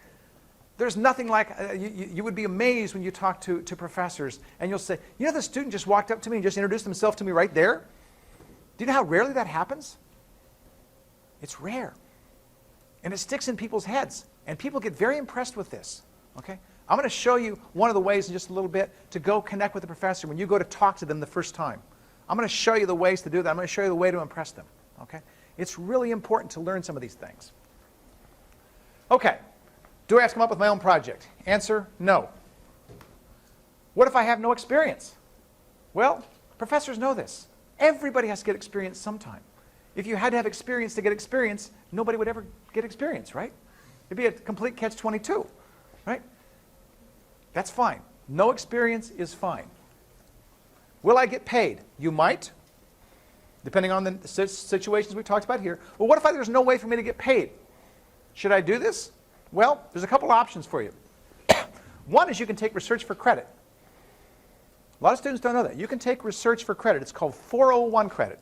There's nothing like, you would be amazed when you talk to professors and you'll say, you know, the student just walked up to me and just introduced himself to me right there? Do you know how rarely that happens? It's rare. And it sticks in people's heads. And people get very impressed with this, okay? I'm going to show you one of the ways in just a little bit to go connect with the professor when you go to talk to them the first time. I'm going to show you the ways to do that. I'm going to show you the way to impress them, okay? It's really important to learn some of these things. Okay. Do I have to come up with my own project? Answer, no. What if I have no experience? Well, professors know this. Everybody has to get experience sometime. If you had to have experience to get experience, nobody would ever get experience, right? It'd be a complete catch-22, right? That's fine. No experience is fine. Will I get paid? You might, depending on the situations we talked about here. Well, what if there's no way for me to get paid? Should I do this? Well, there's a couple options for you. One is you can take research for credit. A lot of students don't know that. You can take research for credit. It's called 401 credit.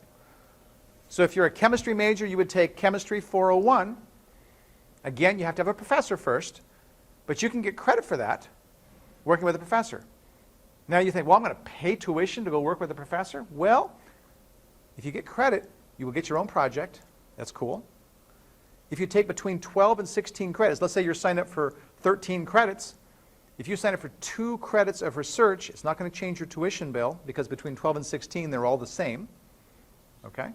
So if you're a chemistry major, you would take chemistry 401. Again, you have to have a professor first, but you can get credit for that working with a professor. Now you think, well, I'm going to pay tuition to go work with a professor? Well, if you get credit, you will get your own project. That's cool. If you take between 12 and 16 credits, let's say you're signed up for 13 credits. If you sign up for 2 credits of research, it's not going to change your tuition bill because between 12 and 16, they're all the same. Okay?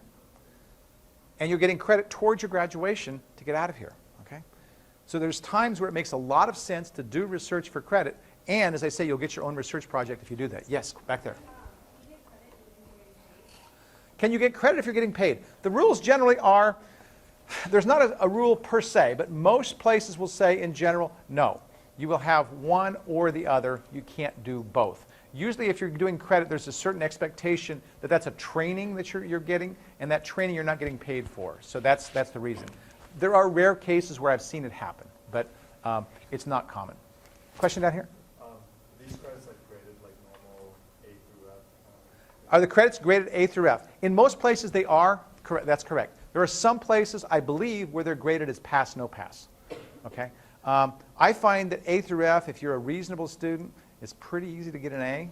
And you're getting credit towards your graduation to get out of here. Okay? So there's times where it makes a lot of sense to do research for credit. And as I say, you'll get your own research project if you do that. Yes, back there. Can you get credit if you're getting paid? The rules generally are, there's not a rule per se, but most places will say in general, no. You will have one or the other. You can't do both. Usually if you're doing credit, there's a certain expectation that that's a training that you're getting, and that training you're not getting paid for. So that's the reason. There are rare cases where I've seen it happen, but it's not common. Question down here? These credits like graded like normal A through F? Are the credits graded A through F? In most places they are. Correct. That's correct. There are some places, I believe, where they're graded as pass, no pass. Okay? I find that A through F, if you're a reasonable student, it's pretty easy to get an A.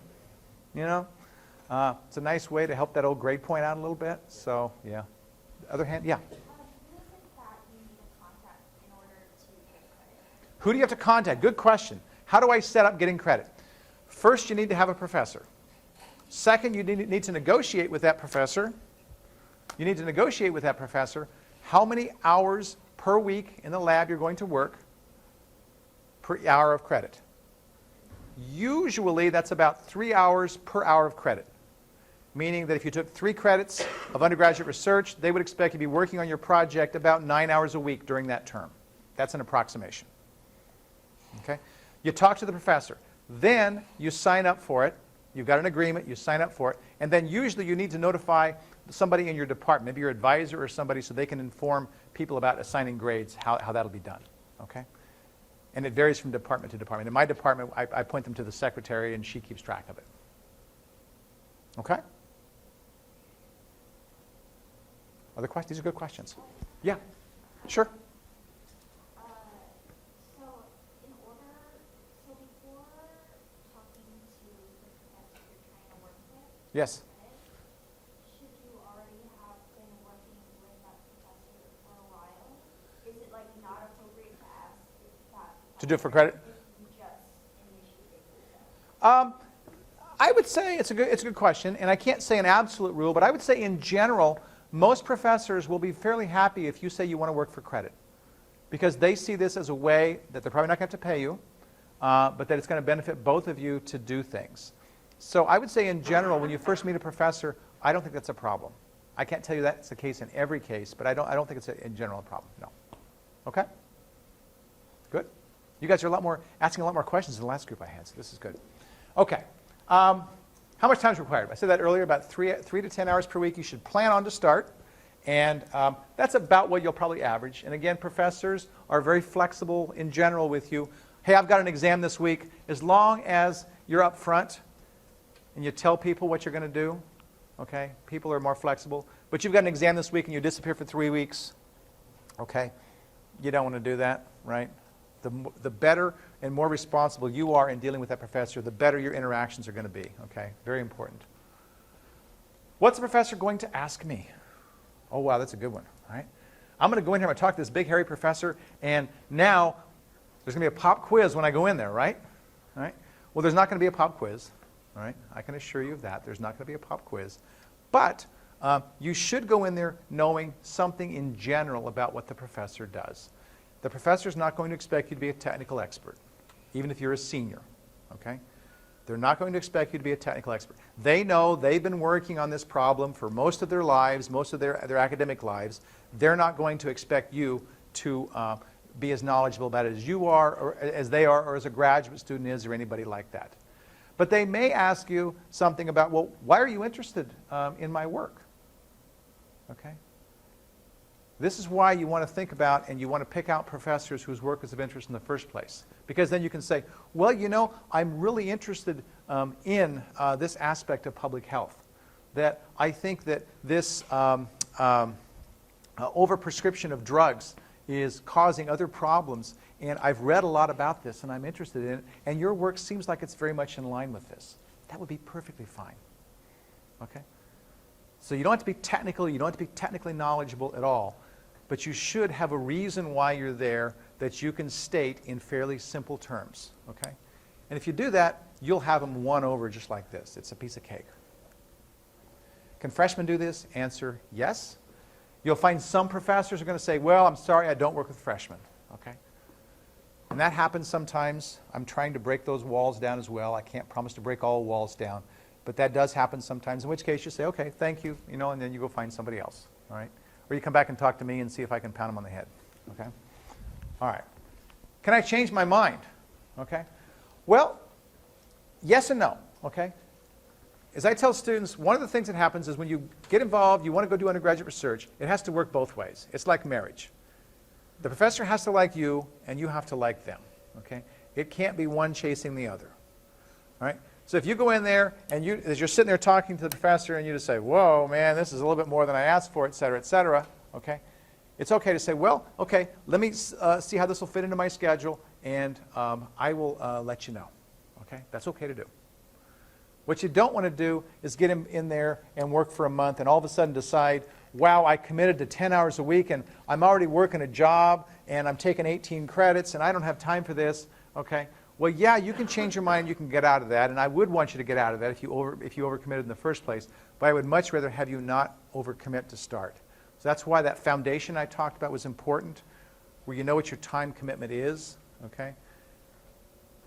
You know? It's a nice way to help that old grade point out a little bit. So, yeah. Other hand, yeah. Who is it that you need to contact in order to get credit? Who do you have to contact? Good question. How do I set up getting credit? First, you need to have a professor. Second, you need to negotiate with that professor. You need to negotiate with that professor how many hours per week in the lab you're going to work per hour of credit. Usually, that's about 3 hours per hour of credit, meaning that if you took 3 credits of undergraduate research, they would expect you to be working on your project about 9 hours a week during that term. That's an approximation. Okay? You talk to the professor. Then you sign up for it. You've got an agreement. You sign up for it. And then usually you need to notify somebody in your department, maybe your advisor or somebody, so they can inform people about assigning grades, how that'll be done. Okay? And it varies from department to department. In my department, I point them to the secretary, and she keeps track of it. Okay? Other questions? These are good questions. Yeah. Sure. So before talking to the professor you're trying to work with, Yes. should you already have been working with that professor for a while? Is it like not appropriate to ask if that To do it for credit? if you just initiated yourself? I would say it's a good question, and I can't say an absolute rule, but I would say in general, most professors will be fairly happy if you say you want to work for credit, because they see this as a way that they're probably not going to have to pay you, but that it's going to benefit both of you to do things. So I would say in general, when you first meet a professor, I don't think that's a problem. I can't tell you that's the case in every case, but I don't think it's in general a problem. No. Okay? Good. You guys are asking a lot more questions than the last group I had, so this is good. Okay. How much time is required? I said that earlier, about 3 to 10 hours per week you should plan on to start. And that's about what you'll probably average. And again, professors are very flexible in general with you. Hey, I've got an exam this week. As long as you're up front and you tell people what you're going to do, okay, people are more flexible. But you've got an exam this week and you disappear for 3 weeks, okay, you don't want to do that, right? The better and more responsible you are in dealing with that professor, the better your interactions are going to be, okay? Very important. What's the professor going to ask me? Oh, wow, that's a good one, all right? I'm going to go in here, I'm going to talk to this big, hairy professor, and now there's going to be a pop quiz when I go in there, right? All right? Well, there's not going to be a pop quiz, all right? I can assure you of that. There's not going to be a pop quiz. But you should go in there knowing something in general about what the professor does. The professor's not going to expect you to be a technical expert, even if you're a senior, okay? They're not going to expect you to be a technical expert. They know they've been working on this problem for most of their lives, most of their academic lives. They're not going to expect you to be as knowledgeable about it as you are, or as they are, or as a graduate student is, or anybody like that. But they may ask you something about, well, why are you interested in my work? Okay? This is why you want to think about and you want to pick out professors whose work is of interest in the first place. Because then you can say, well, you know, I'm really interested in this aspect of public health. That I think that this overprescription of drugs is causing other problems, and I've read a lot about this and I'm interested in it, and your work seems like it's very much in line with this. That would be perfectly fine. Okay? So you don't have to be technical, you don't have to be technically knowledgeable at all, but you should have a reason why you're there that you can state in fairly simple terms, okay? And if you do that, you'll have them won over just like this. It's a piece of cake. Can freshmen do this? Answer, yes. You'll find some professors are going to say, well, I'm sorry, I don't work with freshmen, okay? And that happens sometimes. I'm trying to break those walls down as well. I can't promise to break all walls down. But that does happen sometimes, in which case you say, okay, thank you, you know, and then you go find somebody else, all right? Or you come back and talk to me and see if I can pound them on the head, okay? All right. Can I change my mind, okay? Well, yes and no, okay? As I tell students, one of the things that happens is when you get involved, you want to go do undergraduate research, it has to work both ways. It's like marriage. The professor has to like you, and you have to like them, okay? It can't be one chasing the other, all right? So if you go in there and as you're sitting there talking to the professor and you just say, whoa, man, this is a little bit more than I asked for, et cetera, okay? It's okay to say, well, okay, let me see how this will fit into my schedule, and I will let you know, okay? That's okay to do. What you don't want to do is get him in there and work for a month and all of a sudden decide, wow, I committed to 10 hours a week and I'm already working a job and I'm taking 18 credits and I don't have time for this, okay? Well, yeah, you can change your mind, you can get out of that, and I would want you to get out of that if you overcommitted in the first place, but I would much rather have you not overcommit to start. So that's why that foundation I talked about was important, where you know what your time commitment is, okay?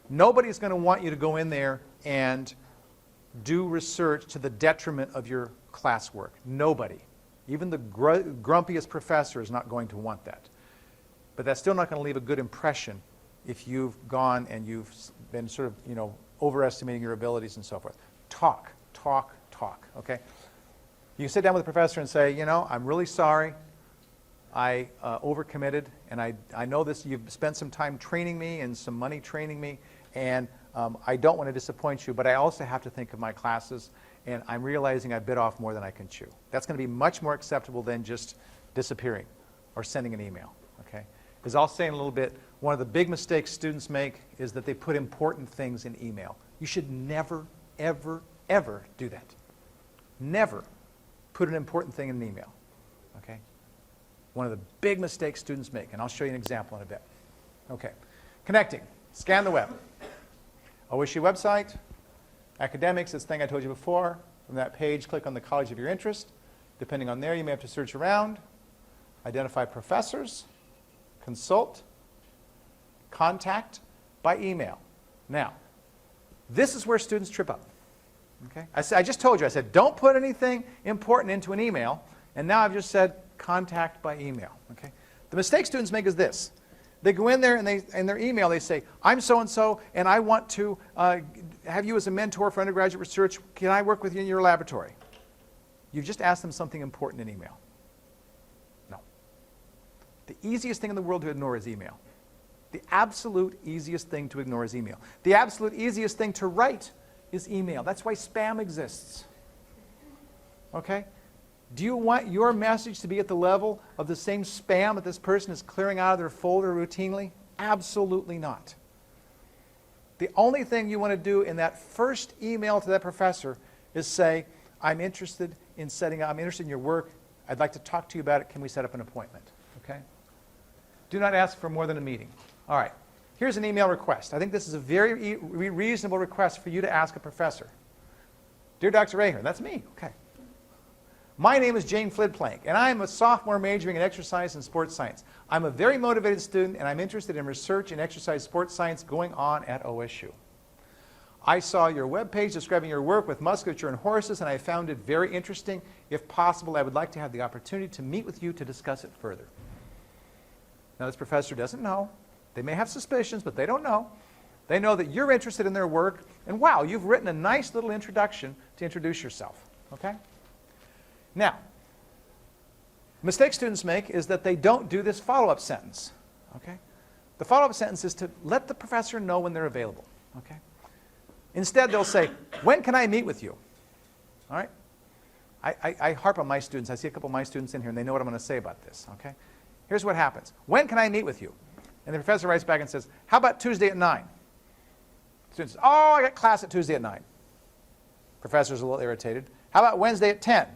Nobody's going to want you to go in there and do research to the detriment of your classwork. Nobody. Even the grumpiest professor is not going to want that. But that's still not going to leave a good impression if you've gone and you've been sort of, you know, overestimating your abilities and so forth. Talk, talk, talk, okay? You can sit down with the professor and say, you know, I'm really sorry. I overcommitted, and I know this. You've spent some time training me and some money training me, and I don't want to disappoint you, but I also have to think of my classes, and I'm realizing I bit off more than I can chew. That's going to be much more acceptable than just disappearing or sending an email, okay? As I'll say in a little bit, one of the big mistakes students make is that they put important things in email. You should never, ever, ever do that. Never put an important thing in an email, okay? One of the big mistakes students make, and I'll show you an example in a bit. Okay, connecting, scan the web. OSU website, academics, this thing I told you before. From that page, click on the college of your interest. Depending on there, you may have to search around, identify professors, consult, contact by email. Now, this is where students trip up. Okay? I just told you, I said, don't put anything important into an email, and now I've just said contact by email. Okay? The mistake students make is this. They go in there and in their email they say, I'm so-and-so and I want to have you as a mentor for undergraduate research. Can I work with you in your laboratory? You've just asked them something important in email. No. The easiest thing in the world to ignore is email. The absolute easiest thing to ignore is email. The absolute easiest thing to write is email. That's why spam exists. Okay? Do you want your message to be at the level of the same spam that this person is clearing out of their folder routinely? Absolutely not. The only thing you want to do in that first email to that professor is say, I'm interested in your work. I'd like to talk to you about it. Can we set up an appointment? Okay? Do not ask for more than a meeting. All right. Here's an email request. I think this is a very reasonable request for you to ask a professor. Dear Dr. Ahern, that's me. Okay. My name is Jane Flidplank, and I am a sophomore majoring in exercise and sports science. I'm a very motivated student, and I'm interested in research in exercise sports science going on at OSU. I saw your webpage describing your work with musculature and horses, and I found it very interesting. If possible, I would like to have the opportunity to meet with you to discuss it further. Now, this professor doesn't know. They may have suspicions, but they don't know. They know that you're interested in their work, and wow, you've written a nice little introduction to introduce yourself. Okay? Now, mistake students make is that they don't do this follow-up sentence. Okay? The follow-up sentence is to let the professor know when they're available. Okay? Instead, they'll say, when can I meet with you? All right? I harp on my students. I see a couple of my students in here, and they know what I'm going to say about this. Okay? Here's what happens. When can I meet with you? And the professor writes back and says, how about Tuesday at 9? Student says, oh, I got class at Tuesday at 9. Professor's a little irritated. How about Wednesday at 10?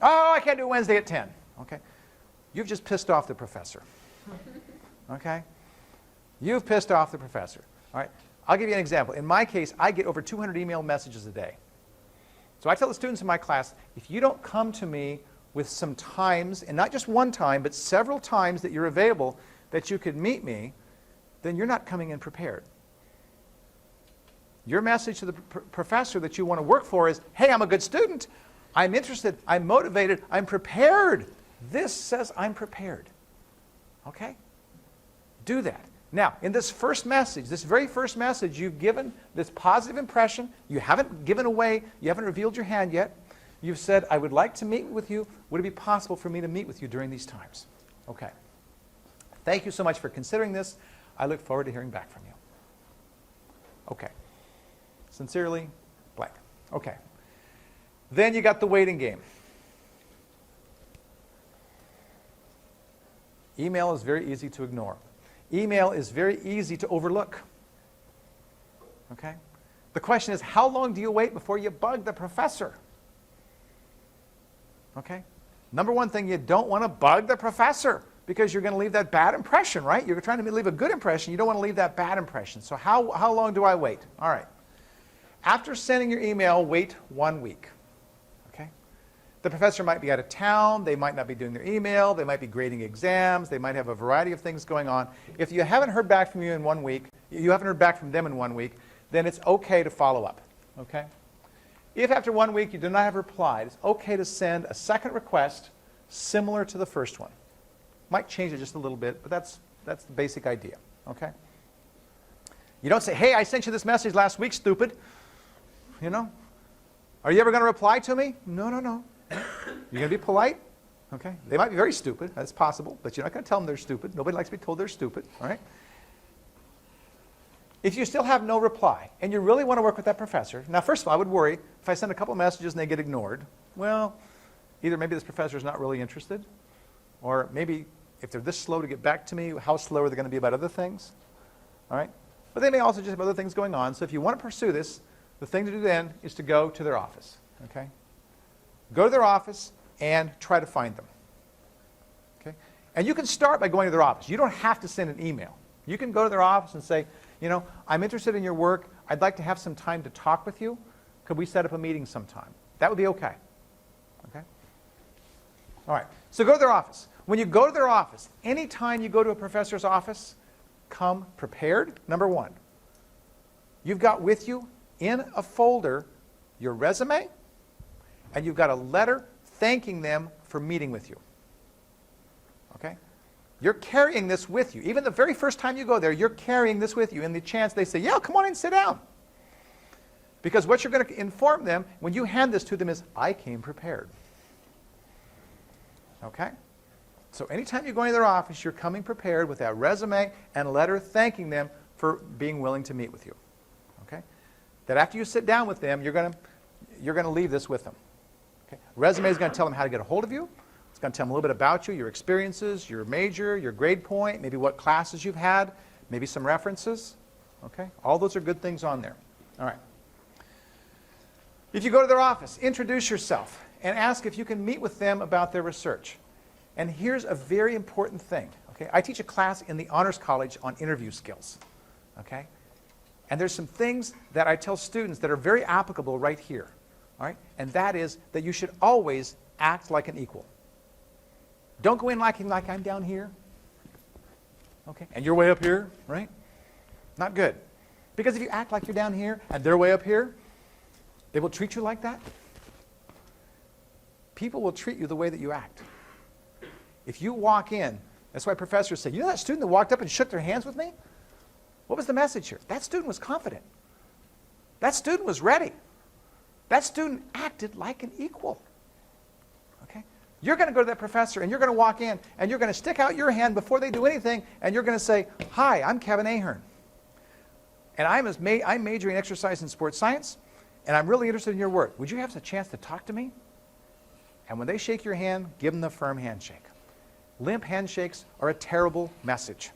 Oh, I can't do Wednesday at 10. Okay? You've just pissed off the professor. Okay? You've pissed off the professor. All right? I'll give you an example. In my case, I get over 200 email messages a day. So I tell the students in my class, if you don't come to me with some times, and not just one time, but several times that you're available, that you could meet me, then you're not coming in prepared. Your message to the professor that you want to work for is, hey, I'm a good student. I'm interested. I'm motivated. I'm prepared. This says I'm prepared. Okay? Do that. Now, in this first message, this very first message, you've given this positive impression. You haven't given away, you haven't revealed your hand yet. You've said, I would like to meet with you. Would it be possible for me to meet with you during these times? Okay. Thank you so much for considering this. I look forward to hearing back from you. Okay. Sincerely, blank. Okay. Then you got the waiting game. Email is very easy to ignore. Email is very easy to overlook. Okay? The question is, how long do you wait before you bug the professor? Okay? Number one thing, you don't want to bug the professor because you're going to leave that bad impression, right? You're trying to leave a good impression. You don't want to leave that bad impression. So how long do I wait? All right. After sending your email, wait 1 week. Okay? The professor might be out of town. They might not be doing their email. They might be grading exams. They might have a variety of things going on. If you haven't heard back from you in 1 week, you haven't heard back from them in 1 week, then it's okay to follow up. Okay? If after 1 week you do not have replied, it's okay to send a second request similar to the first one. Might change it just a little bit, but that's the basic idea. Okay? You don't say, hey, I sent you this message last week, stupid. You know? Are you ever going to reply to me? No, no, no. You're going to be polite? Okay? They might be very stupid. That's possible. But you're not going to tell them they're stupid. Nobody likes to be told they're stupid. All right? If you still have no reply, and you really want to work with that professor, now, first of all, I would worry if I send a couple messages and they get ignored. Well, either maybe this professor is not really interested, or maybe if they're this slow to get back to me, how slow are they going to be about other things? All right? But they may also just have other things going on. So if you want to pursue this, the thing to do then is to go to their office. Okay? Go to their office and try to find them. Okay? And you can start by going to their office. You don't have to send an email. You can go to their office and say, you know, I'm interested in your work. I'd like to have some time to talk with you. Could we set up a meeting sometime? That would be okay. Okay? All right. So go to their office. When you go to their office, anytime you go to a professor's office, come prepared. Number one, you've got with you in a folder your resume, and you've got a letter thanking them for meeting with you. Okay? You're carrying this with you. Even the very first time you go there, you're carrying this with you in the chance they say, yeah, come on and sit down. Because what you're going to inform them when you hand this to them is, I came prepared. Okay? So anytime you go into their office, you're coming prepared with that resume and a letter thanking them for being willing to meet with you. Okay? That after you sit down with them, you're going to leave this with them. Okay? Resume is going to tell them how to get a hold of you. It's going to tell them a little bit about you, your experiences, your major, your grade point, maybe what classes you've had, maybe some references. Okay? All those are good things on there. All right. If you go to their office, introduce yourself and ask if you can meet with them about their research. And here's a very important thing. Okay? I teach a class in the Honors College on interview skills. Okay? And there's some things that I tell students that are very applicable right here. All right? And that is that you should always act like an equal. Don't go in like I'm down here. Okay? And you're way up here, right? Not good. Because if you act like you're down here and they're way up here, they will treat you like that. People will treat you the way that you act. If you walk in, that's why professors say, you know that student that walked up and shook their hands with me? What was the message here? That student was confident. That student was ready. That student acted like an equal. Okay? You're going to go to that professor and you're going to walk in and you're going to stick out your hand before they do anything and you're going to say, hi, I'm Kevin Ahern. And I'm majoring in exercise and sports science and I'm really interested in your work. Would you have a chance to talk to me? And when they shake your hand, give them the firm handshake. Limp handshakes are a terrible message.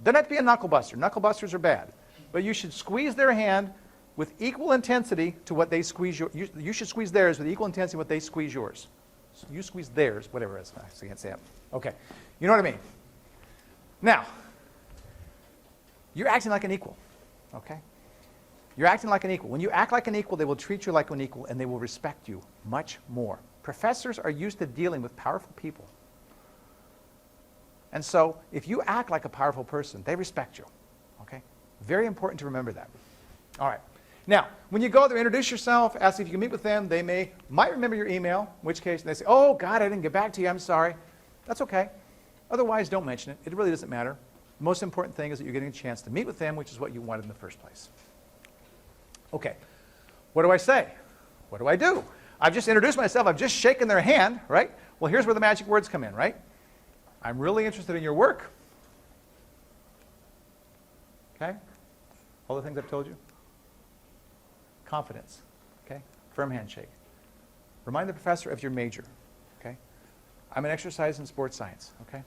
Doesn't have to be a knuckle buster. Knuckle busters are bad. But you should squeeze their hand with equal intensity to what they squeeze yours. You should squeeze theirs with equal intensity to what they squeeze yours. So you squeeze theirs, whatever it is. I can't say it. Okay. You know what I mean? Now, you're acting like an equal. Okay? You're acting like an equal. When you act like an equal, they will treat you like an equal and they will respect you much more. Professors are used to dealing with powerful people. And so, if you act like a powerful person, they respect you. Okay? Very important to remember that. All right. Now, when you go there, introduce yourself, ask if you can meet with them. They might remember your email, in which case they say, oh, God, I didn't get back to you. I'm sorry. That's okay. Otherwise, don't mention it. It really doesn't matter. The most important thing is that you're getting a chance to meet with them, which is what you wanted in the first place. Okay. What do I say? What do I do? I've just introduced myself. I've just shaken their hand, right? Well, here's where the magic words come in, right? I'm really interested in your work. Okay? All the things I've told you. Confidence. Okay? Firm handshake. Remind the professor of your major. Okay? I'm in exercise and sports science. Okay?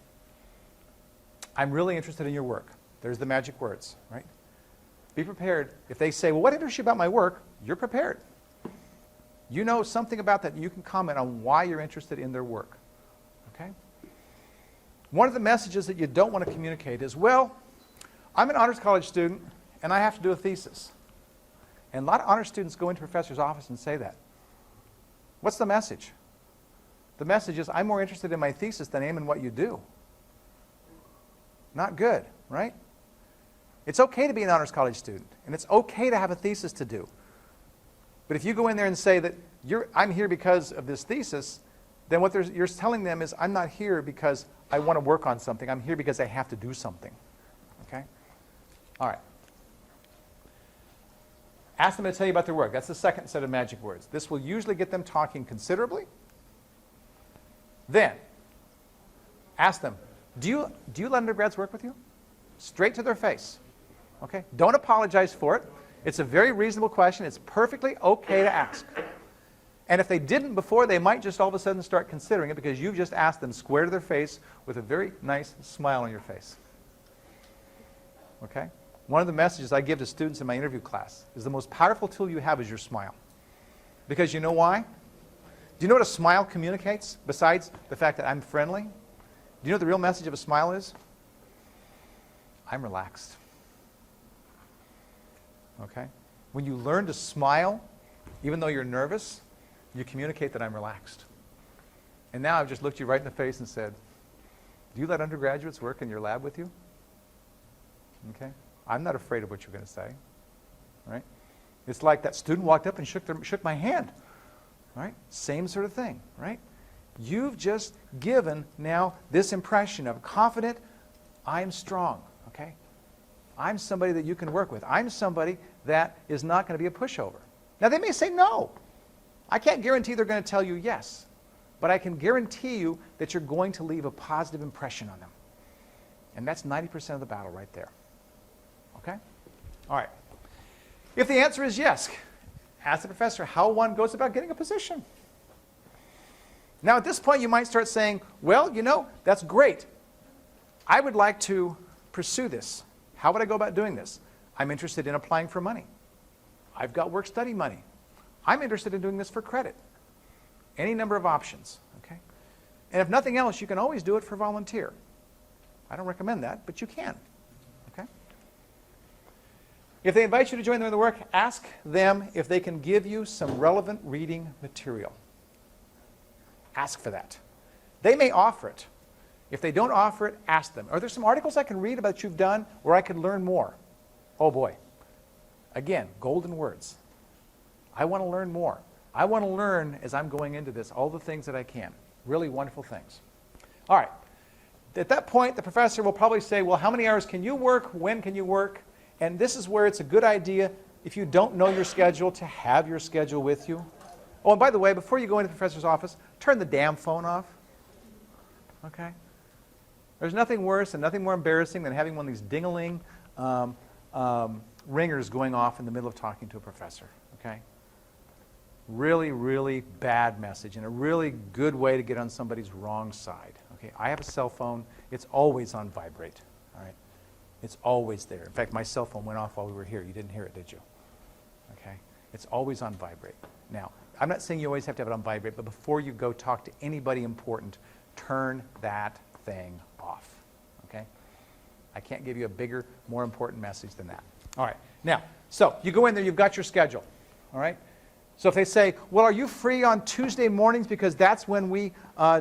I'm really interested in your work. There's the magic words, right? Be prepared. If they say, well, what interests you about my work? You're prepared. You know something about that. You can comment on why you're interested in their work. Okay? One of the messages that you don't want to communicate is, well, I'm an honors college student, and I have to do a thesis. And a lot of honors students go into a professor's office and say that. What's the message? The message is, I'm more interested in my thesis than I am in what you do. Not good, right? It's okay to be an honors college student, and it's okay to have a thesis to do. But if you go in there and say that I'm here because of this thesis, then what you're telling them is, I'm not here because I want to work on something. I'm here because I have to do something. Okay? All right. Ask them to tell you about their work. That's the second set of magic words. This will usually get them talking considerably. Then, ask them, do you let undergrads work with you? Straight to their face. Okay? Don't apologize for it. It's a very reasonable question. It's perfectly okay to ask. And if they didn't before, they might just all of a sudden start considering it because you've just asked them square to their face with a very nice smile on your face. Okay? One of the messages I give to students in my interview class is the most powerful tool you have is your smile. Because you know why? Do you know what a smile communicates besides the fact that I'm friendly? Do you know what the real message of a smile is? I'm relaxed. Okay? When you learn to smile, even though you're nervous, you communicate that I'm relaxed. And now I've just looked you right in the face and said, do you let undergraduates work in your lab with you? Okay? I'm not afraid of what you're going to say. Right? It's like that student walked up and shook my hand. Right? Same sort of thing. Right? You've just given now this impression of confident, I'm strong. Okay? I'm somebody that you can work with. I'm somebody that is not going to be a pushover. Now they may say no. I can't guarantee they're going to tell you yes. But I can guarantee you that you're going to leave a positive impression on them. And that's 90% of the battle right there. Okay? All right. If the answer is yes, ask the professor how one goes about getting a position. Now at this point you might start saying, well, you know, that's great. I would like to pursue this. How would I go about doing this? I'm interested in applying for money. I've got work-study money. I'm interested in doing this for credit. Any number of options. Okay? And if nothing else, you can always do it for volunteer. I don't recommend that, but you can. Okay? If they invite you to join them in the work, ask them if they can give you some relevant reading material. Ask for that. They may offer it. If they don't offer it, ask them. Are there some articles I can read about what you've done where I could learn more? Oh boy. Again, golden words. I want to learn more. I want to learn as I'm going into this all the things that I can. Really wonderful things. All right. At that point, the professor will probably say, well, how many hours can you work? When can you work? And this is where it's a good idea, if you don't know your schedule, to have your schedule with you. Oh, and by the way, before you go into the professor's office, turn the damn phone off. Okay? There's nothing worse and nothing more embarrassing than having one of these ding-a-ling ringers going off in the middle of talking to a professor. Okay? Really, really bad message and a really good way to get on somebody's wrong side. Okay? I have a cell phone. It's always on vibrate. All right? It's always there. In fact, my cell phone went off while we were here. You didn't hear it, did you? Okay? It's always on vibrate. Now, I'm not saying you always have to have it on vibrate, but before you go talk to anybody important, turn that thing off. Okay? I can't give you a bigger, more important message than that. All right. Now, so you go in there, you've got your schedule. All right? So if they say, well, are you free on Tuesday mornings because that's when we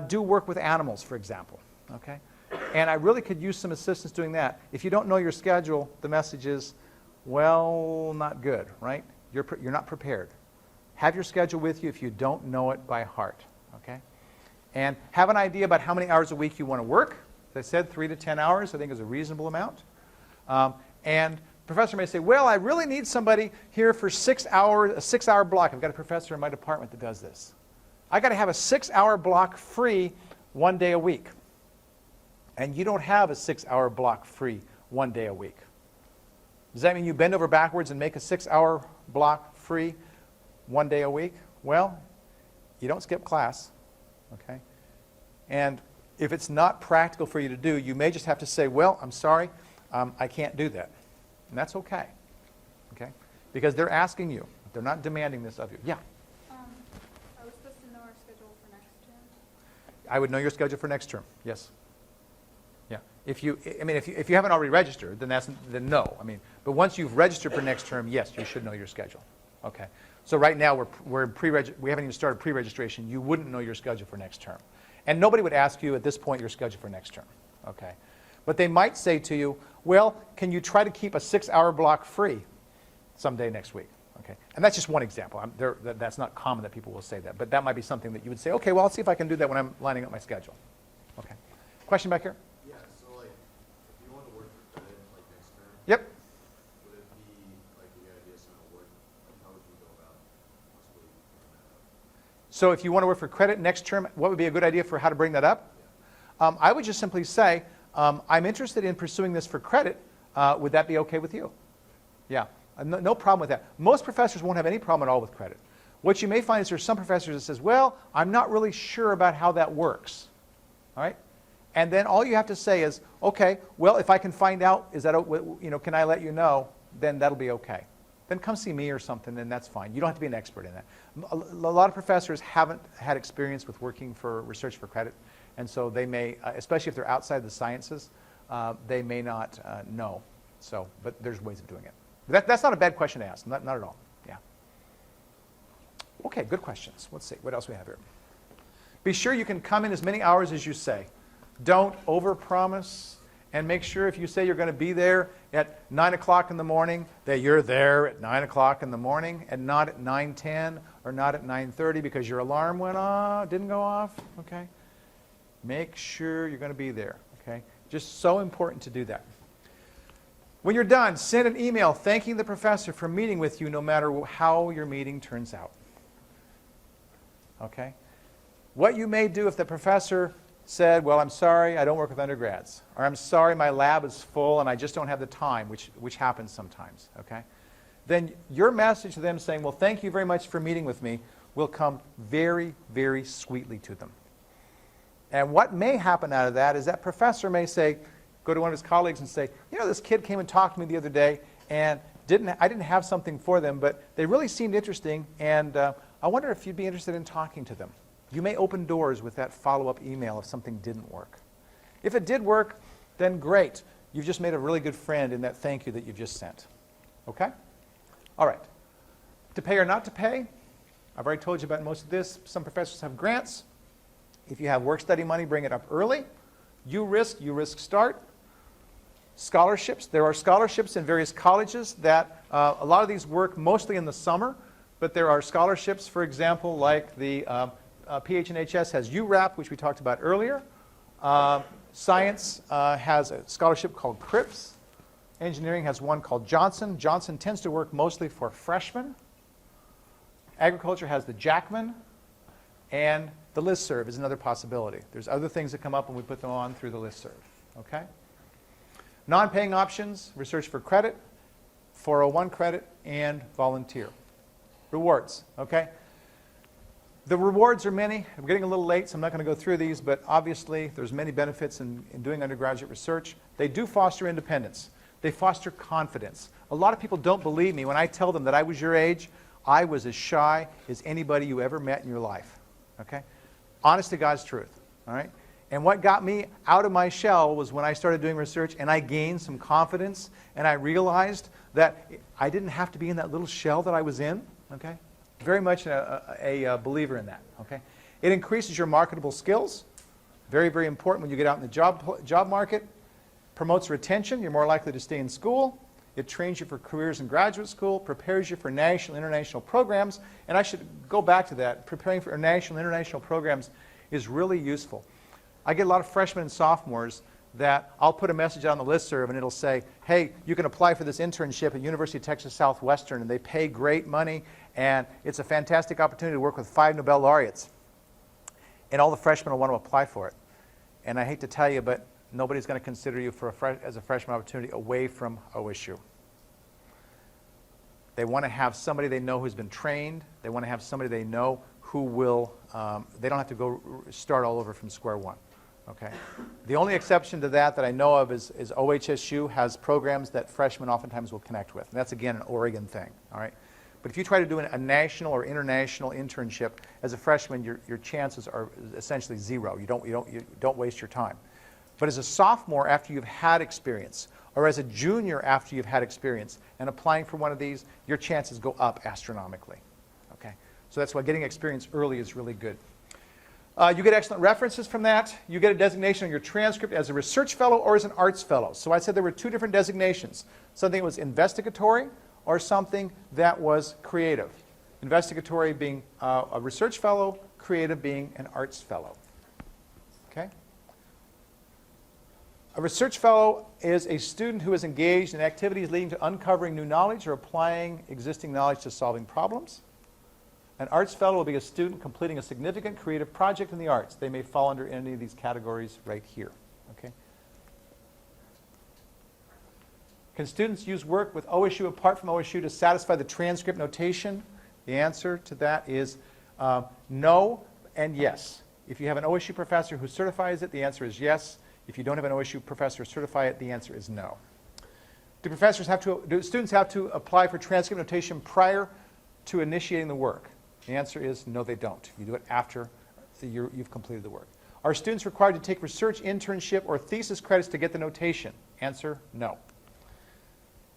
do work with animals, for example. Okay? And I really could use some assistance doing that. If you don't know your schedule, the message is, well, not good, right? You're not prepared. Have your schedule with you if you don't know it by heart. Okay? And have an idea about how many hours a week you want to work. As I said, 3 to 10 hours I think is a reasonable amount. And the professor may say, well, I really need somebody here for 6 hours, a 6-hour block. I've got a professor in my department that does this. I've got to have a 6-hour block free 1 day a week. And you don't have a 6-hour block free 1 day a week. Does that mean you bend over backwards and make a 6-hour block free 1 day a week? Well, you don't skip class. Okay? And If it's not practical for you to do, you may just have to say, well, I'm sorry, I can't do that. And that's okay. Okay? Because they're asking you. They're not demanding this of you. Yeah? Are we supposed to know our schedule for next term? I would know your schedule for next term. Yes. Yeah. If you haven't already registered, then no. But once you've registered for next term, yes, you should know your schedule. Okay. So right now we haven't even started pre-registration. You wouldn't know your schedule for next term. And nobody would ask you at this point your schedule for next term. Okay. But they might say to you, well, can you try to keep a 6-hour block free someday next week? Okay. And that's just one example. That's not common that people will say that. But that might be something that you would say, okay, well, I'll see if I can do that when I'm lining up my schedule. Okay. Question back here? Yeah, so like, if you want to work for credit, like next term, Yep. would it be like a good idea to work, like how would you go about possibly bringing that up? So if you want to work for credit next term, what would be a good idea for how to bring that up? I would just simply say, I'm interested in pursuing this for credit. Would that be okay with you? Yeah. No problem with that. Most professors won't have any problem at all with credit. What you may find is there's some professors that says, well, I'm not really sure about how that works. All right? And then all you have to say is, okay, well, if I can find out, can I let you know, then that'll be okay. Then come see me or something, and that's fine. You don't have to be an expert in that. A lot of professors haven't had experience with working for research for credit, and so they may, especially if they're outside the sciences, they may not know. But there's ways of doing it. That's not a bad question to ask, not at all. Yeah. Okay, good questions. Let's see, what else we have here? Be sure you can come in as many hours as you say. Don't overpromise, and make sure if you say you're going to be there at 9 o'clock in the morning, that you're there at 9 o'clock in the morning, and not at 9:10 or not at 9:30 because your alarm didn't go off. Okay. Make sure you're going to be there. Okay. Just so important to do that. When you're done, send an email thanking the professor for meeting with you no matter how your meeting turns out. Okay? What you may do if the professor said, well, I'm sorry, I don't work with undergrads, or I'm sorry, my lab is full and I just don't have the time, which happens sometimes. Okay? Then your message to them saying, well, thank you very much for meeting with me, will come very, very sweetly to them. And what may happen out of that is that professor may say, go to one of his colleagues and say, this kid came and talked to me the other day, and I didn't have something for them, but they really seemed interesting, and I wonder if you'd be interested in talking to them. You may open doors with that follow-up email if something didn't work. If it did work, then great. You've just made a really good friend in that thank you that you've just sent. Okay? All right. To pay or not to pay, I've already told you about most of this. Some professors have grants. If you have work-study money, bring it up early. You risk start. Scholarships. There are scholarships in various colleges that a lot of these work mostly in the summer, but there are scholarships, for example, like the PHNHS has URAP, which we talked about earlier. Science has a scholarship called CRIPS. Engineering has one called Johnson. Johnson tends to work mostly for freshmen. Agriculture has the Jackman. And the listserv is another possibility. There's other things that come up when we put them on through the listserv. Okay? Non-paying options, research for credit, 401 credit, and volunteer. Rewards, okay? The rewards are many. I'm getting a little late, so I'm not going to go through these, but obviously there's many benefits in doing undergraduate research. They do foster independence. They foster confidence. A lot of people don't believe me when I tell them that I was your age. I was as shy as anybody you ever met in your life. Okay? Honest to God's truth. All right? And what got me out of my shell was when I started doing research and I gained some confidence and I realized that I didn't have to be in that little shell that I was in. Okay? Very much a believer in that. Okay? It increases your marketable skills. Very, very important when you get out in the job market. Promotes retention. You're more likely to stay in school. It trains you for careers in graduate school, prepares you for national and international programs. And I should go back to that. Preparing for national and international programs is really useful. I get a lot of freshmen and sophomores that I'll put a message out on the listserv and it'll say, hey, you can apply for this internship at University of Texas Southwestern, and they pay great money, and it's a fantastic opportunity to work with 5 Nobel laureates. And all the freshmen will want to apply for it. And I hate to tell you, but nobody's going to consider you as a freshman opportunity away from OSU. They want to have somebody they know who's been trained. They want to have somebody they know who will, they don't have to go start all over from square one. Okay? The only exception to that I know of is OHSU has programs that freshmen oftentimes will connect with. And that's, again, an Oregon thing. All right? But if you try to do a national or international internship as a freshman, your chances are essentially zero. You don't waste your time. But as a sophomore, after you've had experience, or as a junior after you've had experience, and applying for one of these, your chances go up astronomically. Okay? So that's why getting experience early is really good. You get excellent references from that. You get a designation on your transcript as a research fellow or as an arts fellow. So I said there were two different designations. Something that was investigatory or something that was creative. Investigatory being a research fellow, creative being an arts fellow. Okay? A research fellow is a student who is engaged in activities leading to uncovering new knowledge or applying existing knowledge to solving problems. An arts fellow will be a student completing a significant creative project in the arts. They may fall under any of these categories right here. Okay? Can students use work with OSU apart from OSU to satisfy the transcript notation? The answer to that is no and yes. If you have an OSU professor who certifies it, the answer is yes. If you don't have an OSU professor certify it, the answer is no. Do students have to apply for transcript notation prior to initiating the work? The answer is no, they don't. You do it after you've completed the work. Are students required to take research, internship, or thesis credits to get the notation? Answer, no.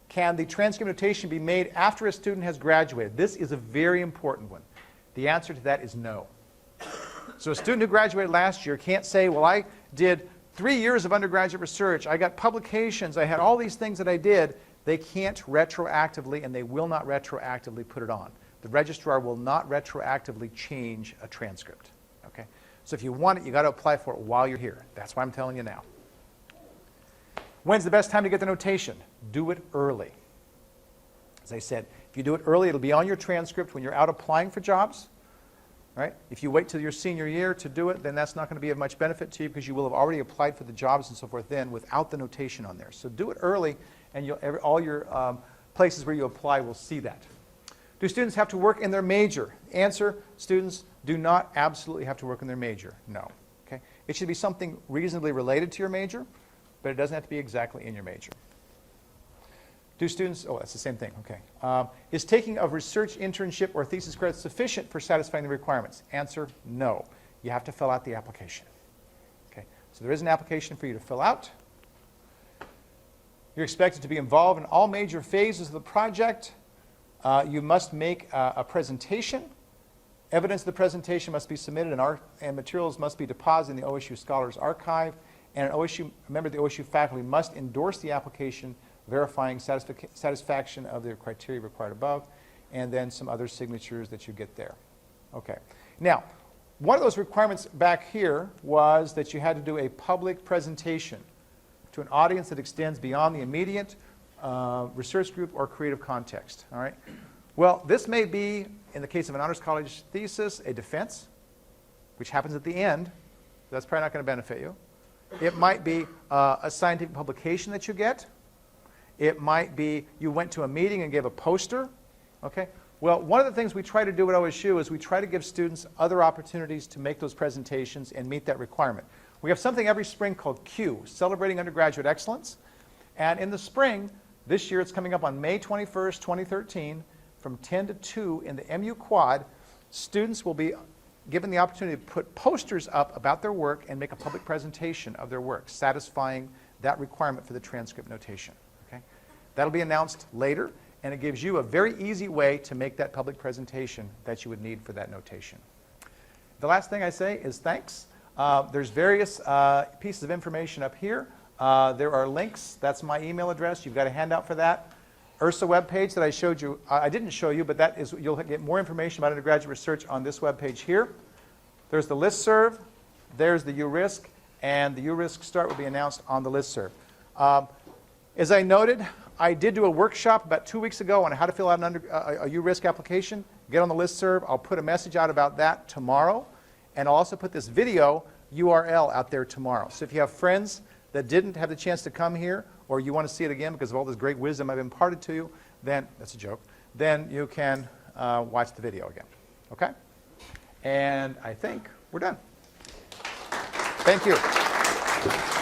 Can the transcript notation be made after a student has graduated? This is a very important one. The answer to that is no. So a student who graduated last year can't say, well, I did 3 years of undergraduate research, I got publications, I had all these things that I did. They can't retroactively, and they will not retroactively put it on. The registrar will not retroactively change a transcript. Okay? So if you want it, you've got to apply for it while you're here. That's why I'm telling you now. When's the best time to get the notation? Do it early. As I said, if you do it early, it'll be on your transcript when you're out applying for jobs. Right? If you wait till your senior year to do it, then that's not going to be of much benefit to you because you will have already applied for the jobs and so forth then without the notation on there. So do it early, and all your places where you apply will see that. Do students have to work in their major? Answer, students do not absolutely have to work in their major. No. Okay? It should be something reasonably related to your major, but it doesn't have to be exactly in your major. Do students, oh, that's the same thing, okay. Is taking a research internship or thesis credit sufficient for satisfying the requirements? Answer, no. You have to fill out the application. Okay, so there is an application for you to fill out. You're expected to be involved in all major phases of the project. You must make a presentation. Evidence of the presentation must be submitted and materials must be deposited in the OSU Scholars Archive. And a member of the OSU faculty must endorse the application verifying satisfaction of the criteria required above, and then some other signatures that you get there. Okay. Now, one of those requirements back here was that you had to do a public presentation to an audience that extends beyond the immediate research group or creative context. All right. Well, this may be, in the case of an honors college thesis, a defense, which happens at the end. That's probably not going to benefit you. It might be a scientific publication that you get. It might be you went to a meeting and gave a poster. Okay? Well, one of the things we try to do at OSU is we try to give students other opportunities to make those presentations and meet that requirement. We have something every spring called Q, Celebrating Undergraduate Excellence. And in the spring, this year it's coming up on May 21st, 2013, from 10 to 2 in the MU Quad, students will be given the opportunity to put posters up about their work and make a public presentation of their work, satisfying that requirement for the transcript notation. Okay? That'll be announced later, and it gives you a very easy way to make that public presentation that you would need for that notation. The last thing I say is thanks. There's various pieces of information up here. There are links. That's my email address. You've got a handout for that. URSA webpage that I showed you, I didn't show you, but that is, you'll get more information about undergraduate research on this webpage here. There's the listserv, there's the URSA, and the URSA start will be announced on the listserv. As I noted, I did do a workshop about 2 weeks ago on how to fill out a URSA application. Get on the listserv. I'll put a message out about that tomorrow, and I'll also put this video URL out there tomorrow. So if you have friends that didn't have the chance to come here, or you want to see it again because of all this great wisdom I've imparted to you, then, that's a joke, then you can watch the video again. Okay? And I think we're done. Thank you. Thank you.